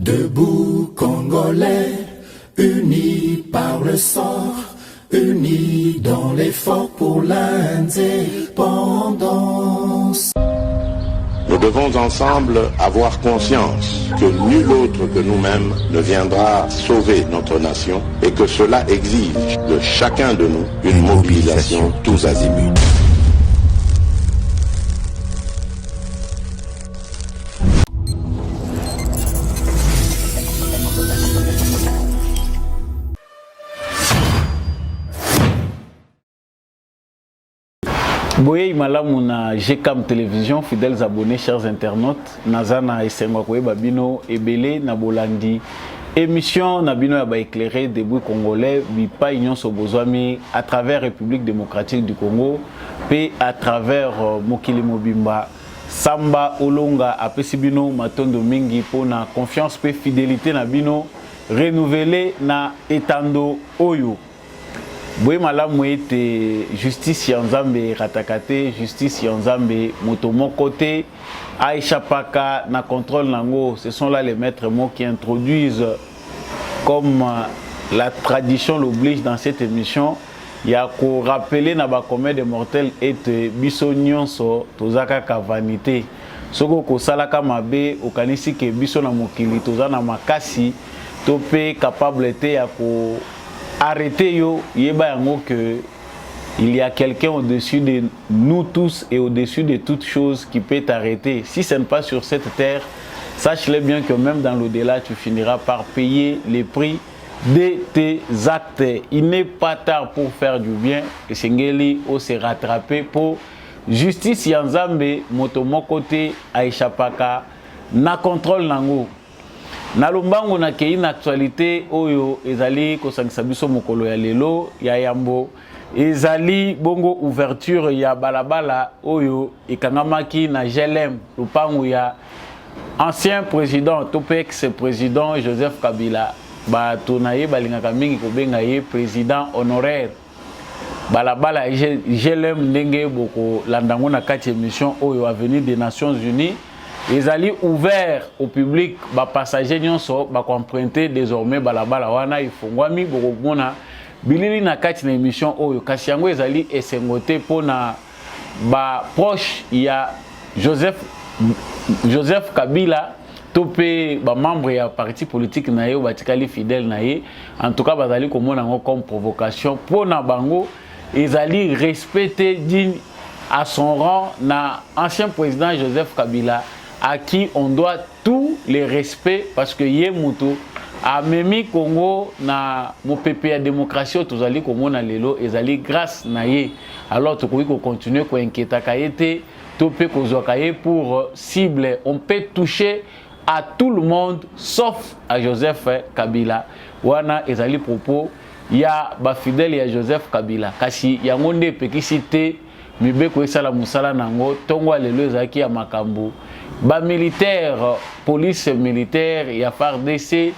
Debout Congolais, unis par le sort, unis dans l'effort pour l'indépendance. Nous devons ensemble avoir conscience que nul autre que nous-mêmes ne viendra sauver notre nation et que cela exige de chacun de nous une mobilisation tous azimuts. Boye malamu na GCAM télévision, fidèles abonnés, chers internautes, nazana esengwa koyeba bino ebele na bolandi émission na bino ya ba éclairé debout congolais bipa union sobozwami à travers République démocratique du Congo pe à travers mokili mobimba Samba Olonga apesi bino matondo mingi pona confiance pe fidélité na bino renouvelé na etando oyo. Boye malamu ete justice ya Nzambe ratakate, justice ya Nzambe moto moko te aishapaka na contrôle nango. Ce sont là les maîtres mots qui introduisent, comme la tradition l'oblige dans cette émission, ya ko rappeler na ba commun des mortels ete biso nyonso tozaka ka vanité. Soko ko salaka mabe okanisi ke biso na mokili tozana makasi topé capable te ya ko arrêtez yo, yeba yango que il y a quelqu'un au-dessus de nous tous et au-dessus de toutes choses qui peut t'arrêter. Si ce n'est pas sur cette terre, sache-le bien que même dans l'au-delà, tu finiras par payer les prix de tes actes. Il n'est pas tard pour faire du bien. Et Sengeli o se rattraper pour justice yanzambe motomoko te aishapaka na contrôle nango. Na lombango na kei na actualité oyo ezali kosangisa biso mokolo ya lelo ya yambo ezali bongo ouverture ya balabala oyo ekangamaki na GLM lupango ya ancien président topex président Joseph Kabila ba tonaye balingaka mingi kobenga ye président honoraire balabala GLM ndenge boko landango na kati émission oyo avenue des Nations Unies. Ils allaient ouvert au public, les passagers nyonso ba emprunter désormais balabala wana ifungwami bokona bilili na kati na émission oyo kasi yango ezali esengote pona ba proche ya Joseph Kabila topé ba membre ya parti politique na ye batikali fidèle na ye en tout cas bazali komona ngo comme provocation pona bango ezali respecter digne à son rang na ancien président Joseph Kabila à qui on doit tous les respects parce que Yemuto a memi Congo na mo pepe ya démocratie tozali komona lelo ezali grâce na ye alors to ko continuer ko inquiéter kaete to pe ko zokaye pour cible on peut toucher à tout le monde sauf à Joseph Kabila wana ezali propos ya ba fidèle ya Joseph Kabila kasi yango nde pekisi te mibeko esala musala nango tongo lelo ezaki ya makambo ba militaire police militaire ya FARDC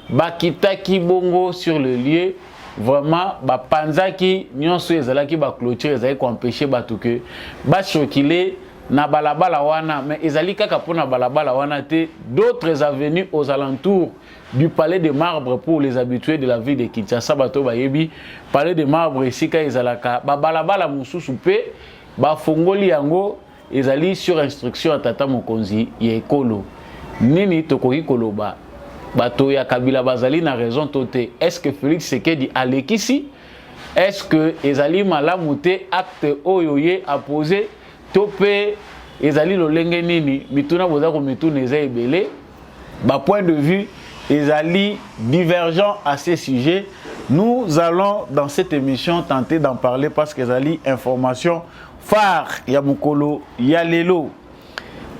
bakitaki bongo sur le lieu vraiment ba panzaki nyonso ezalaki ba clôture ezali ko empêcher batu que ba choquer na balabala wana mais ezali kaka pona balabala wana te d'autres avenues aux alentours du palais de marbre pour les habitués de la ville de Kinshasa bato bayebi palais de marbre esika ezalaka ba balabala mususu pe ba fongoli yango ezali sur instruction à tata mokonzi ya ekolo nini tokoki koloba bato ya Kabila bazali na raison tote est-ce que Félix Tshisekedi alekisi est-ce que ezali malamu te acte oyo ye a posé topé ezali lolenge nini mituna boza ko mituna eza ebele ba point de vue ezali divergent à ces sujets. Nous allons dans cette émission tenter d'en parler parce que ezali information phare ya mukolo ya lelo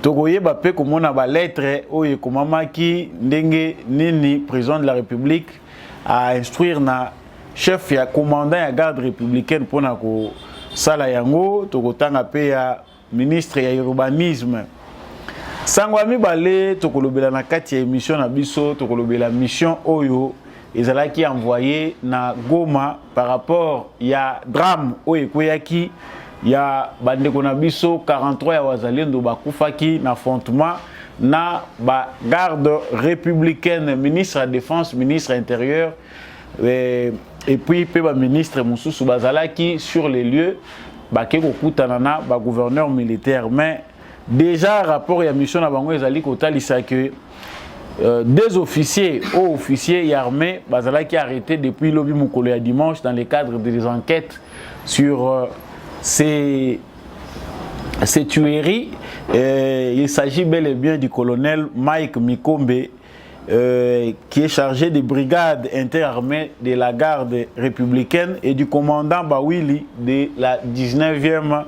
tokoye ba pe komona ba lettre oyo komamaki ndenge nini président de la République à instruire na chef ya commandant ya garde républicaine pona ko sala yango tokotanga pe ya ministre ya urbanisme sangwami balé tokolobela na kati ya émission na biso tokolobela mission oyo ezalaki envoyé na Goma par rapport ya drame oyo koyaki ya bandeko na biso 43 ya wazalendo bakufaki na affrontement na ba garde républicaine, ministre de la défense, ministre intérieur et puis pe ba ministre Moussou bazalaki sur les lieux ba ke kokutanana ba gouverneur militaire. Mais déjà rapport ya mission na bango ezali kotalisa que des officiers ou officiers armés bazalaki arrêtés depuis lobi mukolo ya dimanche dans le cadre des enquêtes sur ces tueries. Il s'agit bel et bien du colonel Mike Mikombe qui est chargé des brigades interarmées de la garde républicaine et du commandant Bawili de la 19e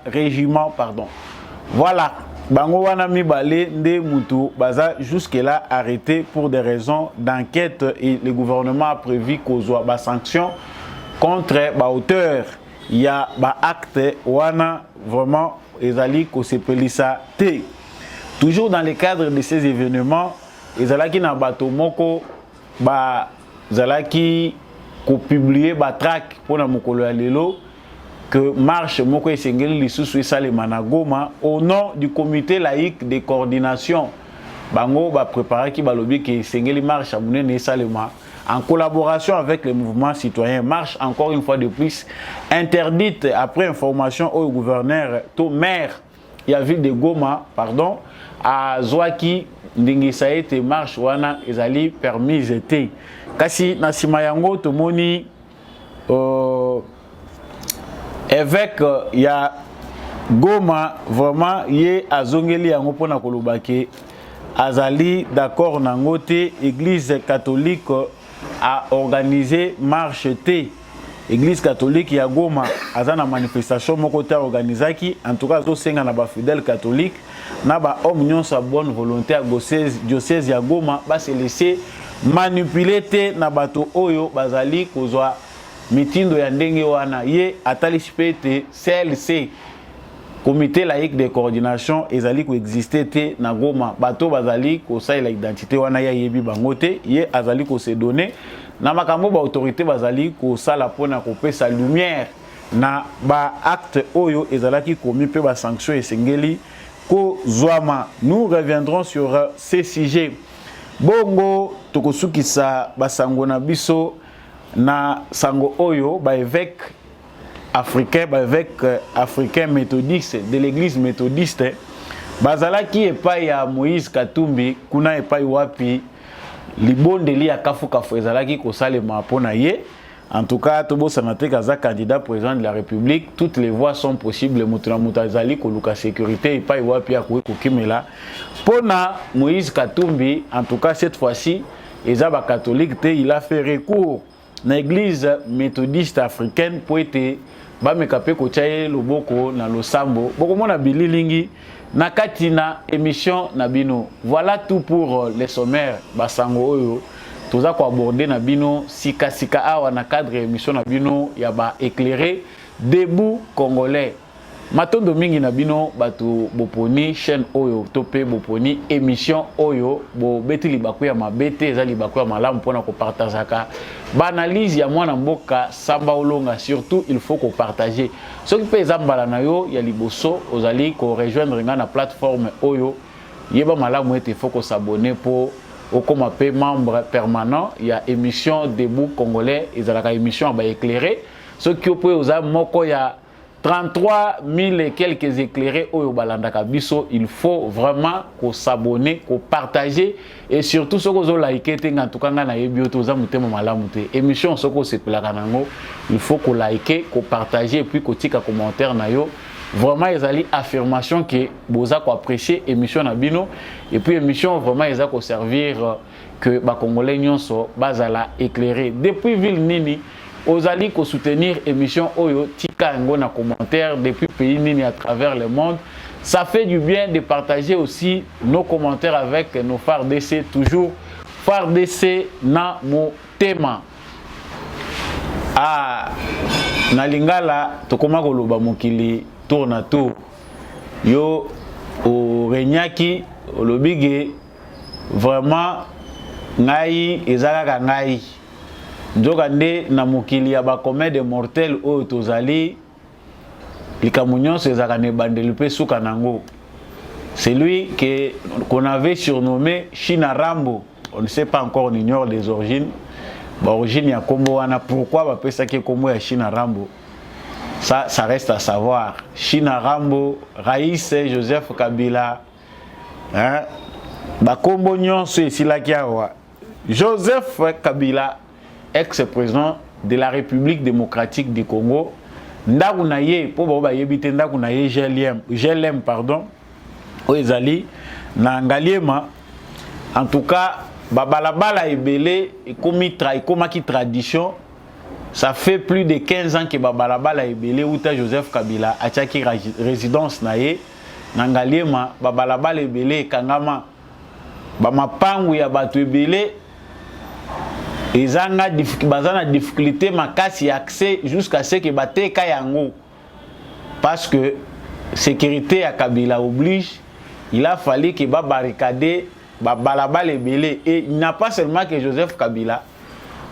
régiment. Pardon. Voilà. Bango wana mibale nde mutu baza jusque là arrêté pour des raisons d'enquête et le gouvernement a prévu qu'on soit ba sanction contre ba auteur. Il y a ba acte wana vraiment ezali ko sepelisa te. Toujours dans le cadre de ces événements, ezalaki na bato moko ba zalaki ko publier ba track pona mokolo ya lelo que marche moko esengeli lisusu esalema na Goma au nom du comité laïque de coordination. Bango ba préparaki balobi ke esengeli marche amunene esalema en collaboration avec le mouvement citoyen. Marche encore une fois de plus interdite après information au gouverneur, au maire et à ville de Goma, pardon, à Zouaki, Ndingisaete, marche wana ezali permise te. Kasi na sima yango tomoni évêque ya Goma vraiment yé azongeli yango pona kolobake azali d'accord nango te. Église catholique a organisé marche T. Église catholique ya Goma azana manifestation moko ta organisaki en tout cas to senga na ba fidèles catholiques na ba homme nyonso bonne volonté à diocèse ya Goma ba se laisser manipuler te na bato oyo bazali kozwa mitindo ya ndenge wana ye atalisi pete CLC comité laïque de coordination ezali ko exister te na Goma bato bazali ko saila identité wana ya yebi bango te ye azali ko se donner na makambo ba autorité bazali ko sala pona ko pesa lumière na ba acte oyo ezalaki komi pe ba sanction esengeli ko zwama. Nous reviendrons sur ces sujets. Bongo tokosukisa basango na biso na sango oyo ba évêque africain méthodiste de l'église méthodiste bazalaki epai ya Moïse Katumbi kuna epai wapi libondeli ya kafu ezalaki kosalema pona ye. En tout cas tobo sanate kaza candidat président de la République, toutes les voies sont possibles. Mutuna mutazali koluka sécurité epai wapi ya kokimela pona Moïse Katumbi. En tout cas cette fois-ci ezaba catholique te, il a fait recours na église méthodiste africaine pour être ba mekape ko chaye loboko na losambo boko mona bililingi na katina émission na bino. Voilà tout pour les sommaires basango oyo toza ko aborder na bino sika awa na cadre émission na bino ya ba éclairer debout congolais. Matondo mingi na bino batu boponi chaîne oyo topé boponi émission oyo bo beti libaku ya mabete eza libaku ya malamu pona ko partagaka ba analyse ya mwana mboka samba olonga. Surtout il faut ko partager ce qui peut zambala na yo ya liboso ozali ko rejoindre nga na plateforme oyo yeba malamu ete faut ko s'abonner pour okoma pe membre permanent ya émission debout congolais ezalaka émission ba éclairer ce qui peut oza moko ya 33 000 et quelques éclairés au Balandaka Biso. Il faut vraiment qu'on s'abonne, qu'on partage et surtout ce qu'on a liké, en tout cas, émission, ce qu'on s'est il faut qu'on like, qu'on partage et puis qu'on tique un commentaire. Vraiment, ils ont affirmation que vous avez apprécié l'émission Nabino et puis l'émission vraiment ils ont servir que les Congolais sont éclairés. Depuis Ville Nini, aux alliés qui soutenir l'émission Oyo, Tika Ngo na commentaire depuis pays Nini à travers le monde. Ça fait du bien de partager aussi nos commentaires avec nos phares DC, toujours phares DC na mon thème. Ah, na lingala, tokoma koloba mokili tour na tour. Yo, o renyaki, o lobige, vraiment, ngai, ezalaka ngai. Njokande na mokili ya bakome de mortel oyo tozali likamu nyonso ezaka ne bandeli pe suka nango C'est lui qu'on avait surnommé China Rambo. On ne sait pas encore, on ignore les origines. L'origine, il y a Kombo Wana. Pourquoi on appelle ça Kombo et China Rambo? Ça reste à savoir. China Rambo, Raïs Joseph Kabila, hein? Kombo Nyon, c'est ici là qui a. Joseph Kabila, ex-président de la République démocratique du Congo. Ndakunaye, pour éviter Ndakunaye, GLM, pardon. Oezali, Nangaliema. En tout cas, Babalabala Ebele, et comme qui tradition, ça fait plus de 15 ans que Babalabala Ebele, où Joseph Kabila a tchaki résidence naye, Nangaliema, Babalabala Ebele, Kangama, Bamapangu ya Batu Ebele, ils ont des difficultés, ma casse accès jusqu'à ce que Bate Kayango. Parce que sécurité à Kabila oblige, il a fallu que Baba barricader Balabal et Belé. Et il n'y a pas seulement que Joseph Kabila.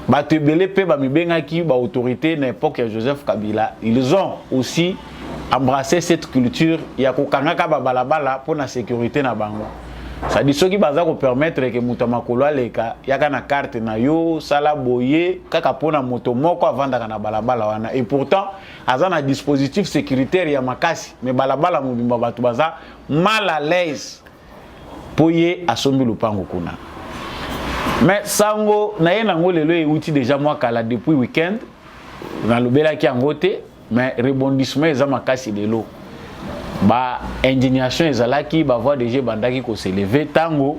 Batu Belé peut Bamibengaki, autorité n'importe Joseph Kabila. Ils ont aussi embrassé cette culture. Il y a Kokanaka Balabala pour la sécurité na bango. Ça dit ce qui va permettre que Moutamakolo Aleka, Yakana carte na yo, Sala Boye, Kakapona Motomoko avant d'ana balabala wana. Et pourtant, Azan a dispositif sécuritaire ya makasi, mais balabala mobimba batu baza mal à l'aise pour y assommer le pango kuna. Mais sango na ye nango lelo e outil déjà moi kala depuis week-end na lobela ki angote, mais rebondissement eza makasi lelo. Ba indignation ezalaki ba voix DG bandaki ko s'élever tango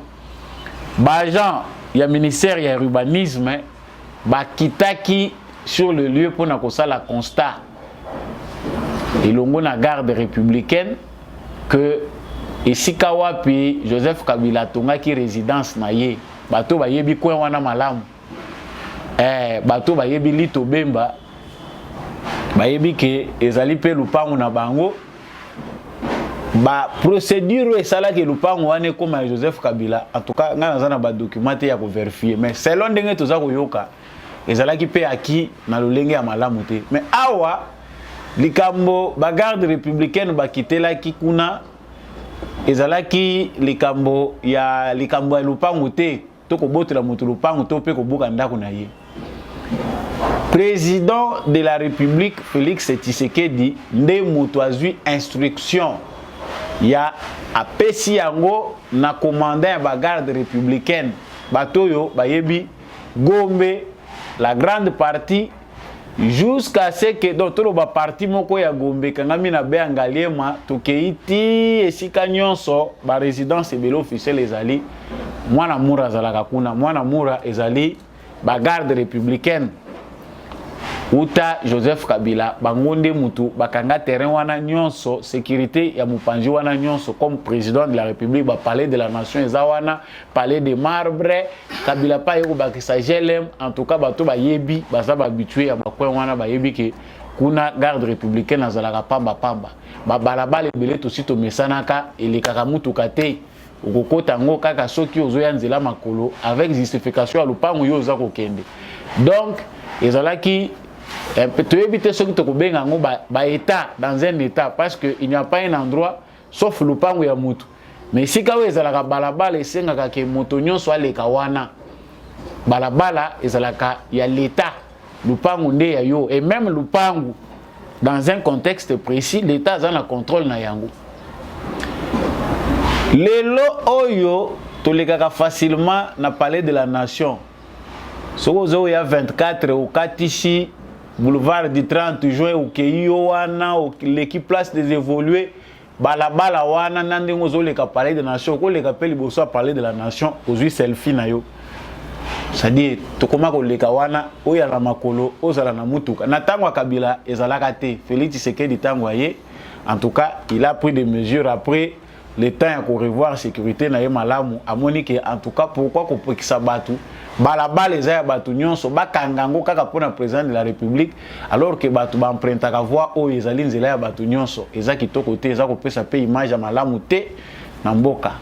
ba agent ya ministère ya urbanisme ba kitaki sur le lieu pour na ko sala constat et longo na garde républicaine que esika wapi Joseph Kabila tongaki résidence na ye bato ba yebi ko wana malamu bato ba yebi lito bemba ba yebi ke ezali pe lupango na bango. Ba procédure et ça là que lupango wane comme Joseph Kabila en tout cas ngana zana ba documenté ya ko vérifier mais selon ndenge toza ko yoka ezala ki pe aki na lolenge ya malamu te mais awa likambo ba garde républicaine ba kitela ki kuna ezala ki likambo ya lupango te to ko botela mutu lupango to pe ko buka ndako na ye. Président de la République Félix Tshisekedi nde mutu azui instruction ya apesi yango na commandant ba garde républicaine batoyo bayebi Gombe la grande partie jusqu'à ce que d'autres ba parti moko ya Gombe kangami na Béangaliema tokeiti esika nyonso ba résidence ebelo officiel ezali mwana mura zalaka kuna mwana mura ezali ba garde républicaine Uta Joseph Kabila bangonde mutu bakanga terrain wana nyonso sécurité ya mupanji wana nyonso comme président de la République ba palais de la nation ezawana palais de marbre Kabila pa yeko bakisa GLM en tout cas bato ba yebi baza ba habitué ya bakwen wana ba yebi ke kuna garde républicaine azalaka pamba ba balabala ebele to sito mesanaka elekaka mutu kate okokota ngo kaka soki ozoya nzela makolo avec justification ya lupango yo oza kokende donc ezalaki tu évites ce que tu as état dans un état parce qu'il n'y a pas un endroit sauf le pango ya mutu mais si kawe ezalaka balabala esengaka ke moto nyonso aleka wana balabala ezalaka ya l'état lupango nde ya yo et même lupango dans un contexte précis l'état a un contrôle na yango lelo oyo tolekaka facilement na palais de la nation soko ya 24 au Katishi boulevard du 30 juin au Keio wana l'équipe place des évolués balabala wana nandingo zo le palais de la nation ko le kapeli boso parler de la nation ozui selfie na yo ça dit to koma ko le kawana oya la makolo ozala na mutuka na tango Kabila ezalaka te Félix Tshisekedi tango aye en tout cas il a pris des mesures après le temps à revoir sécurité na ye malamu amoni que en tout cas pourquoi ko pekisa batu balabala ezaya batu nyonso bakangango kaka pona président de la République alors que batu ba emprunta ka voix o ezali nzela ya batu nyonso eza kitoko te eza ko pesa pe image ya malamu te na mboka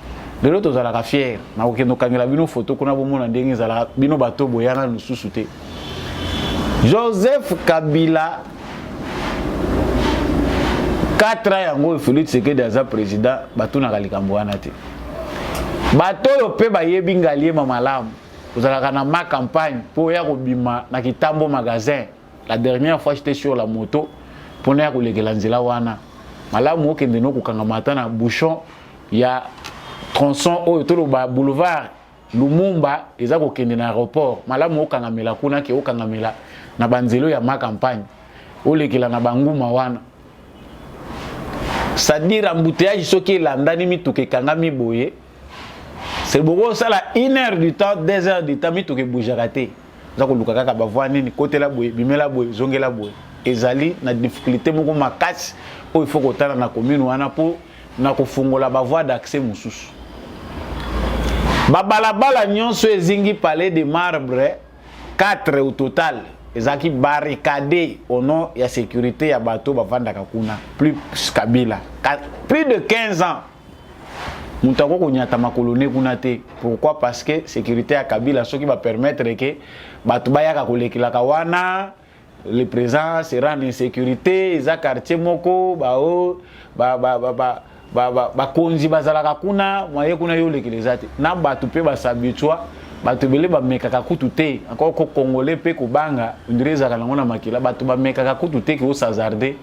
lelo tozala ka fier na kokendo kangela bino photo kuna bomona ndenge ezala bino bato boyana lususu te Joseph Kabila 4 ans yango Félix Tshisekedi aza président batuna kalikambo wana te bato yo pe ba yebi ngalie mamalamu ozalaka na ma campagne pour ya kobima na kitambo magasin la dernière fois j'étais sur la moto pour na kolekela nzela wana malamu okende no kokanga mata na bouchon ya tronçon oyo to ba boulevard Lumumba eza kokende na aéroport malamu okangamela kuna ke okangamela na banzelo ya ma campagne olekela na banguma wana c'est-à-dire embouteillage soki landani mituke kangami boye c'est beaucoup ça la 1 heure du temps 2 heures du temps mituke boujaka te za ko luka kaka bavwa nini côté la boye bimela boye zongela boye ezali na difficulté moko makasi o il faut kotana na commune wana po na kofungola bavwa d'accès mususu babalabala nyonso ezingi palais de marbre 4 au total ezaki barricadé au nom ya sécurité ya bato bavandaka kuna plus Kabila plus de 15 ans mutako konyata makolone kuna te pourquoi parce que sécurité ya Kabila soki ba permettre que bato bayaka kolekilaka wana le président sera en insécurité eza quartier moko ba konzi bazalaka kuna moye kuna yo lekeleza te na bato pe basabitwa bato bele ba mekaka kutu te encore ko congolais pe ko banga ndreza kana ngona makila bato ba mekaka kutu te ke o sazarder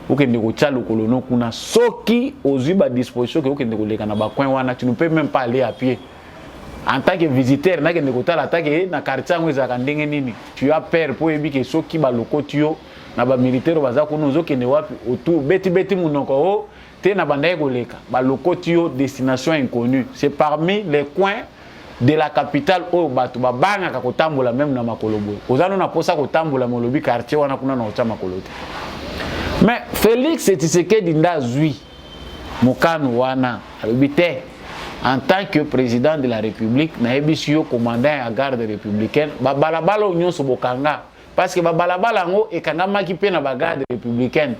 okende ko tcha lokolono kuna soki ozwi ba disposition ke okende ko leka na ba coin wana tu ne peux même pas aller à pied en tant que visiteur na kende ko tala attaque na quartier ngweza ka ndenge nini tu as peur po ebi ke soki ba lokotio na ba militaire baza kuno ozokende wapi autour beti munoko o te na bandaye ko leka ba lokotio destination inconnue c'est parmi les coins de la capitale oyo bato babanga ka kotambola même na makolo boye ozano na posa kotambola molobi quartier wana kuna na ocha makolo te mais Félix Tshisekedi ndazwi mokano wana alobite en tant que président de la République na ebisio commandant ya garde républicaine babalabala nyonso bokanga parce que babalabala ngo ekangamaki pe na bagarde républicaine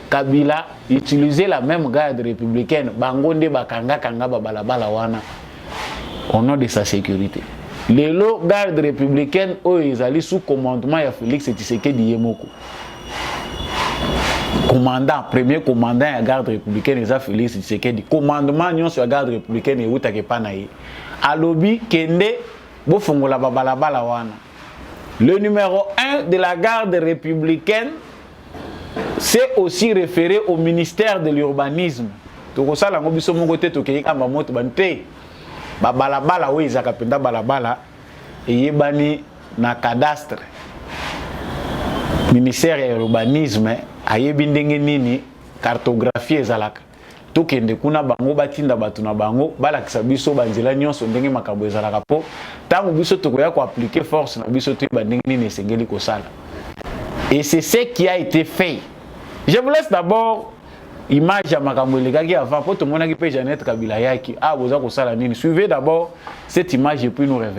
Kabila utiliser la même garde républicaine bango nde bakanga kanga babalabala wana au nom de sa sécurité. Les gardes républicaines ils allaient sous commandement de Félix Tshisekedi Yemoko. Commandant, premier commandant de la garde républicaine est Félix Tshisekedi. Commandement non sur la garde républicaine et Outake Panaye. À lobby kende bo fongola babalabala wana. Le numéro 1 de la garde républicaine c'est aussi référé au ministère de l'urbanisme. Donc ça la ngobiso moko te to keka mamoto bante. Babalabala we izaka penda balabala eyebani na cadastre ministère ya urbanisme ayebi ndenge nini cartographie ezalaka tokende kuna bango batinda batu na bango balakisa biso banzela nyonso ndenge makambo ezalaka po tango biso tokoya ko appliquer force na biso to ndenge nini esengeli kosala et c'est ce qui a été fait. Je vous laisse d'abord image ya makambo elekaki avant pour tout le monde qui peut Jeannette Kabila yaki boza ko sala nini. Suivez d'abord cette image et puis nous revenons.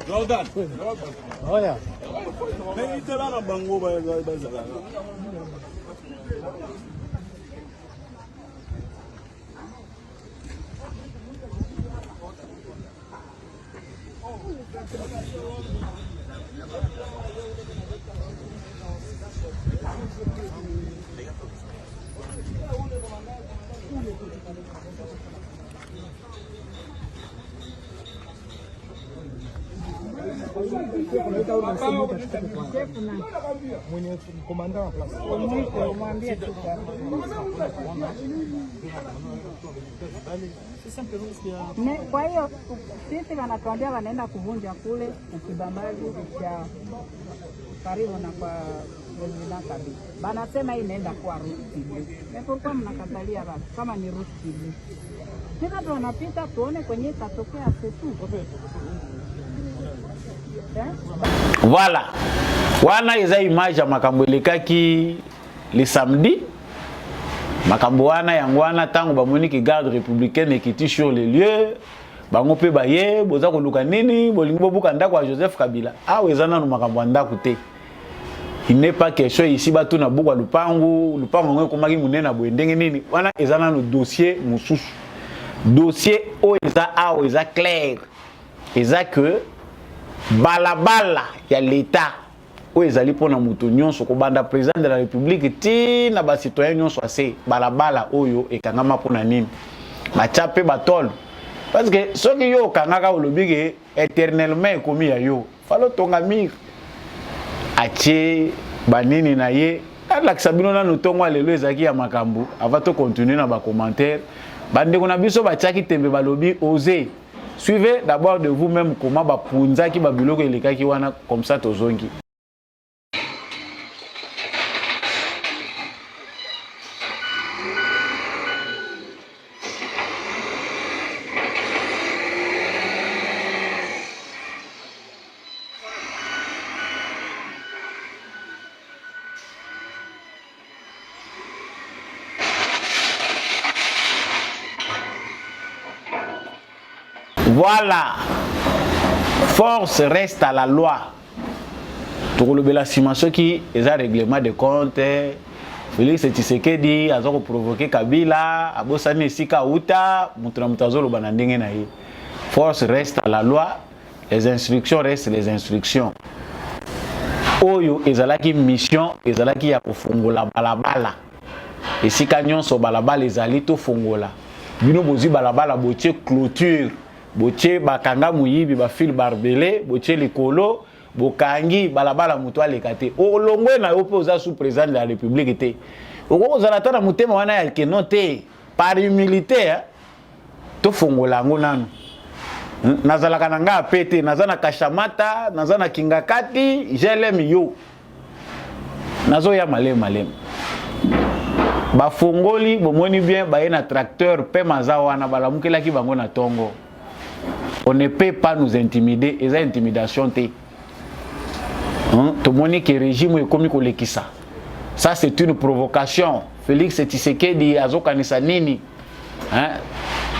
Jordan. Oh yeah. Kwa hiyo sisi wanatuambia wanaenda kuvunja kule ukibambaji cha karibu na kwa President Kabila. Banasema hii inaenda kuwa ruti. Kwa mnakatalia watu kama ni ruti. Sasa tunapita tuone kwenye itatokea setu. Voilà. Wana eza image ya makambo elekaki le samedi. Makambo wana yangwana tango bamoni ki garde républicaine ekiti sur les lieux. Bango pe baye boza ko luka nini bolingo bobuka ndako ya Joseph Kabila. Eza nanu makambo ndako te. il n'est pas question ici batu na bokwa lupangu ngo komaki munena boye ndenge nini wana ezana no dossier mususu dossier o eza a o eza clair eza que balabala ya l'état o ezali pona mutu nyonso ko banda président de la république ti na ba citoyen nyonso ase balabala oyo ekangama pona nini ba chape batol parce que soki yo kangaka olobike éternellement komi ya yo falo tonga mir atie banini na ye alakisa bino na notongo lelo ezaki ya makambu avant to continuer na ba commentaire bandeko na biso batiaki tembe balobi oser suivez d'abord de vous-même comment ba punzaki ba biloko elekaki wana comme ça tozongi. Voilà, force reste à la loi. Pour le ceux qui est un règlement de compte, Félix Tshisekedi a provoqué Kabila, Abosani Sika Uta, Mutramutazolo Banandenge naï. Force reste à la loi, les instructions restent les instructions. Oyo ezalaki mission, ezalaki ya kofungola balabala. Et si kanyon so balabala ezali to fungola. Bino bozi balabala botie clôture. Boche bakanga muyibi ba fil barbelé boche likolo bokangi balabala mutu alekate olongwe na yo poza sous président de la république té oko zala tana mutema wana ya kenote par humilité to fongola ngo nanu nazala kananga pete nazana kashamata nazana kingakati jelemi yo nazo ya malem ba fongoli bomoni bien ba na tracteur pe mazawa na balamukela ki bango na tongo. On ne peut pas nous intimider, et ça intimidation té. Tout le monde qui régime est comme ça. Ça c'est une provocation. Félix Tshisekedi azokanisa nini.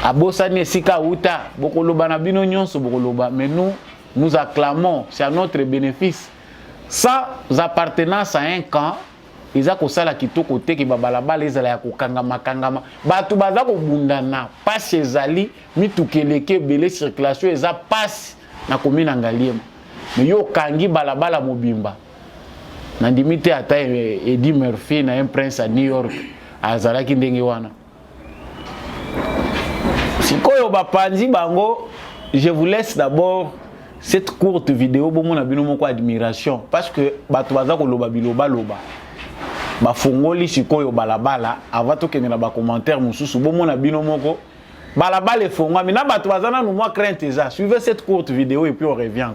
Abosani Sika Uta, bokoloba na bino nyonso bokoloba, mais nous acclamons, c'est à notre bénéfice. Sans appartenance à un camp, ils ont kosala kitoko te ki babalabala ezala ya kokangama kangama batu baza ko bundana passe ezali mitukeleke belé circulation eza passe na komina ngaliema mais yo kangi balabala mobimba na ndimite ata Eddie Murphy na un prince à New York azalaki ndenge wana sikoyo bapanzi bango. Je vous laisse d'abord cette courte vidéo bomona bino moko admiration parce que batu baza ko loba biloba loba ba fongoli sikoyo balabala avant to kenela ba commentaire mususu bomona bino moko balabala fongwa mina batu bazana no moi crainte ça. Suivez cette courte vidéo et puis on revient.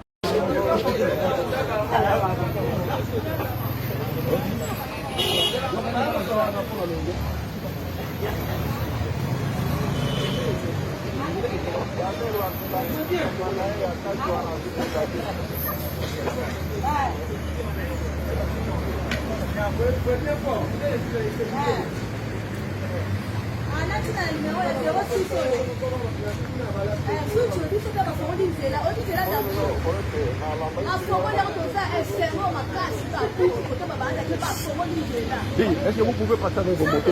Est-ce que vous pouvez passer avec vos motos?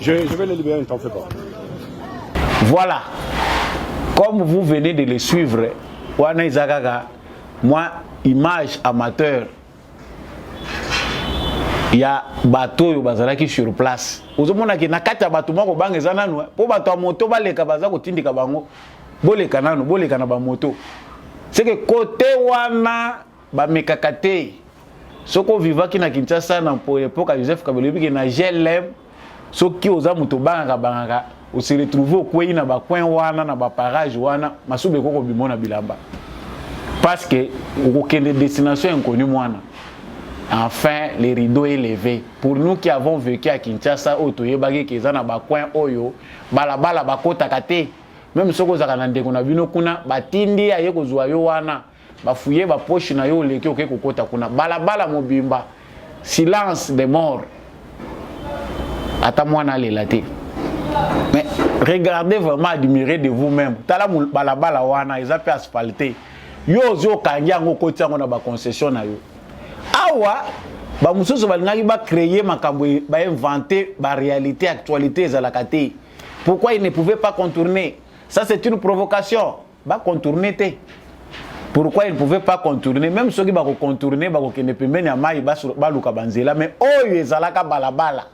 Je vais les libérer, ne t'en fais pas. Voilà. Comme vous venez de les suivre, Wana Izagaga, moi, image amateur, il y a bateau bazalaki sur place. Ozomona ki nakata bateau moko banga ezana no. Po bateau moto baleka bazako tindika bango. boleka nanu boleka na ba moto c'est que côté wana ba mekakate soko vivaki na Kinshasa na époque à Joseph Kabila bi na GLM soki oza muto bangaka on se retrouve au coin na ba coin wana na ba parage wana masube koko bimona bilamba parce que aucune destination inconnue mwana. Enfin les rideaux est levé pour nous qui avons vécu à Kinshasa otoye bagi keza na ba coin oyo balabala bakota kate même soko za kana ndeko na bino kuna batindi aye kozwa yo wana bafuye ba poche na yo leki oke kokota kuna balabala mobimba silence des morts ata mwana lelate. Mais regardez vraiment, admirez de vous-même. Tala balabala wana, ils ont fait asphalter. Yo zo kangia ngo koti ngo na ba concession na yo. Awa ba mususu balinga ba créer makambo ba inventer ba réalité actualité za la kate. Pourquoi ils ne pouvaient pas contourner? Ça c'est une provocation. Ba contourner té. Pourquoi ils ne pouvaient pas contourner? Même ceux qui ba contourner ba ko kende pembeni ya mai ba luka banzela mais oyo ezalaka balabala.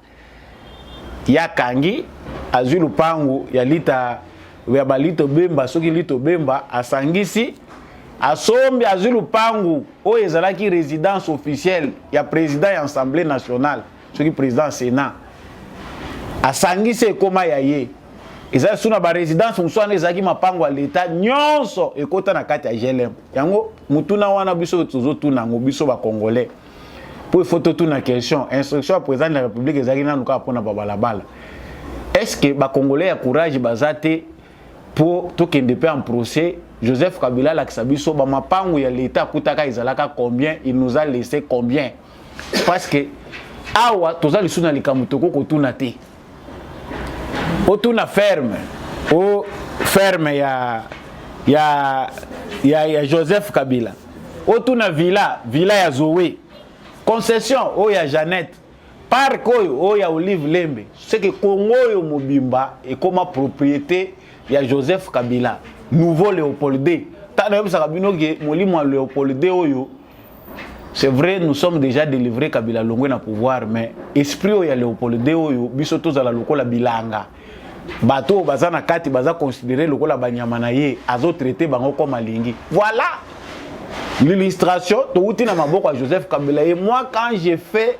Ya kangi azulu pangu ya lita ya balito bemba soki lito bemba asangisi asombi azulu pangu o ezalaki résidence officielle ya président ya assemblée nationale soki président sénat asangisi koma ya ye ezali suna ba résidence muswana ezaki mapangu ya l'état nyonso ekota na kati ya GLM yango mutuna wana biso tozo tuna ngo biso ba congolais pour photo tuna question instruction à président de la République ezaki nanu ka pona babalabala. Est-ce que les Congolais ont courage bazate pour tout qu'il en procès? Joseph Kabila l'Aksabiso, ma pangu ya l'État kutaka izalaka combien? Il nous a laissé combien? Parce que awa toza lisuna likamutoko kotuna te. Otuna ferme, o ferme ya Joseph Kabila. Otuna villa ya Zoé. Concession o ya Jeannette. Parc oyo ya Olive Lembe, c'est que Congo yo mobimba et comme propriété ya Joseph Kabila, nouveau Léopold D. Tana yo sakabino ke molimo Léopold D oyo. C'est vrai, nous sommes déjà délivrés Kabila longwe na pouvoir, mais esprit oyo ya Léopold D oyo biso tozala lokola bilanga. Bato bazana kati baza considérer lokola banyama na ye, azo traiter bango comme alingi. Voilà l'illustration to uti na maboko à Joseph Kabila et moi quand j'ai fait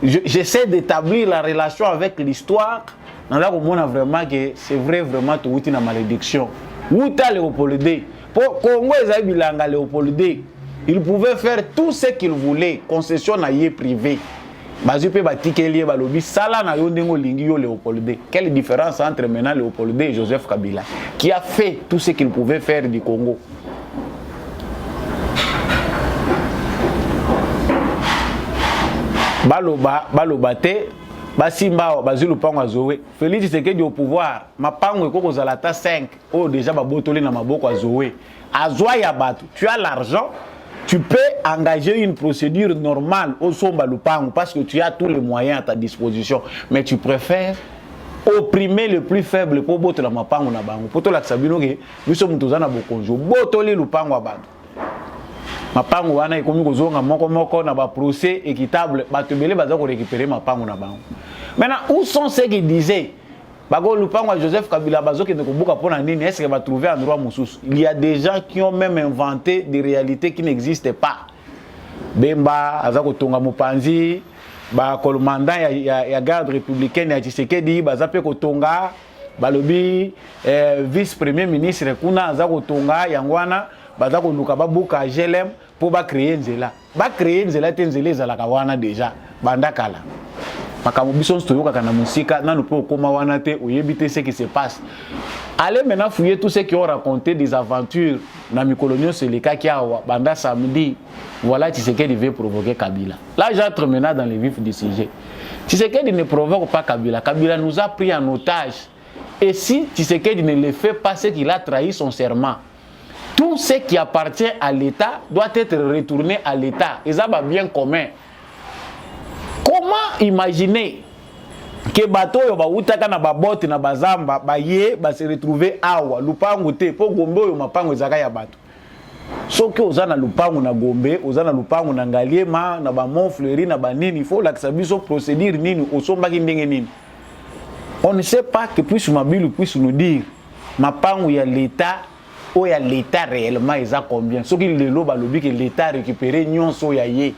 j'essaie d'établir la relation avec l'histoire. On a vraiment que c'est vrai vraiment tout outil na malédiction. Outa Léopold D. Pour Congo ezali bilanga Léopold D. Il pouvait faire tout ce qu'il voulait, concession na yé privé. Bazu pe batikeli balobi sala na yo ndengo lingi yo Léopold D. Quelle différence entre maintenant Léopold D et Joseph Kabila qui a fait tout ce qu'il pouvait faire du Congo. Baloba te basimba bazulu pango azowe Félix Tshisekedi au pouvoir mapango ekoko zalata 5 oh déjà babotoli na maboko azowe azwa ya bato tu as l'argent tu peux engager une procédure normale au somba lupango parce que tu as tous les moyens à ta disposition mais tu préfères opprimer le plus faible pour boto la mapango na bango poto la sabino ke biso mutoza na bokonjo botoli lupango abato mapango wana ekomi kozonga moko na ba procès équitable batebele baza ko récupérer mapango na bango. Maintenant où sont ceux qui disaient bago lupango Joseph Kabila bazo ke nekobuka pona nini est-ce que va trouver un endroit mususu? Il y a des gens qui ont même inventé des réalités qui n'existaient pas. Bemba azako tonga mopanzi ba commandant ya garde républicaine ya Tshisekedi baza pe ko tonga balobi vice premier ministre kuna azako tonga yangwana baza ko luka babuka GLM pour ba créer nzela te nzela ezalaka wana déjà bandakala makambo biso toyoka kana musika nanu pe okoma wana te oyebite ce qui se passe. Allez maintenant fouiller tous ceux qui ont raconté des aventures na mikolonio seleka qui a banda samedi. Voilà Tshisekedi veut provoquer Kabila. Là j'entre maintenant dans le vif du sujet. Tshisekedi ne provoque pas Kabila. Kabila nous a pris en otage. Et si Tshisekedi ne le fait pas, c'est qu'il a trahi son serment. Tout ce qui appartient à l'État doit être retourné à l'État. Et ça va bien commun. Comment imaginer que bateau yo ba utaka na babote na bazamba ba ye ba se retrouver awa lupangu te po gombe yo mapango ezaka ya bato. Soki ozana lupangu na Gombe, ozana lupangu na Ngaliema, na ba Montfleury na ba nini, il faut la biso procédure nini, osombaki ndenge nini. On ne sait pas que puisse Mabilu puisse nous dire mapangu ya l'État ou ya l'État réellement eza combien ce qui le loba lobi que l'État récupérer nyonso ya ye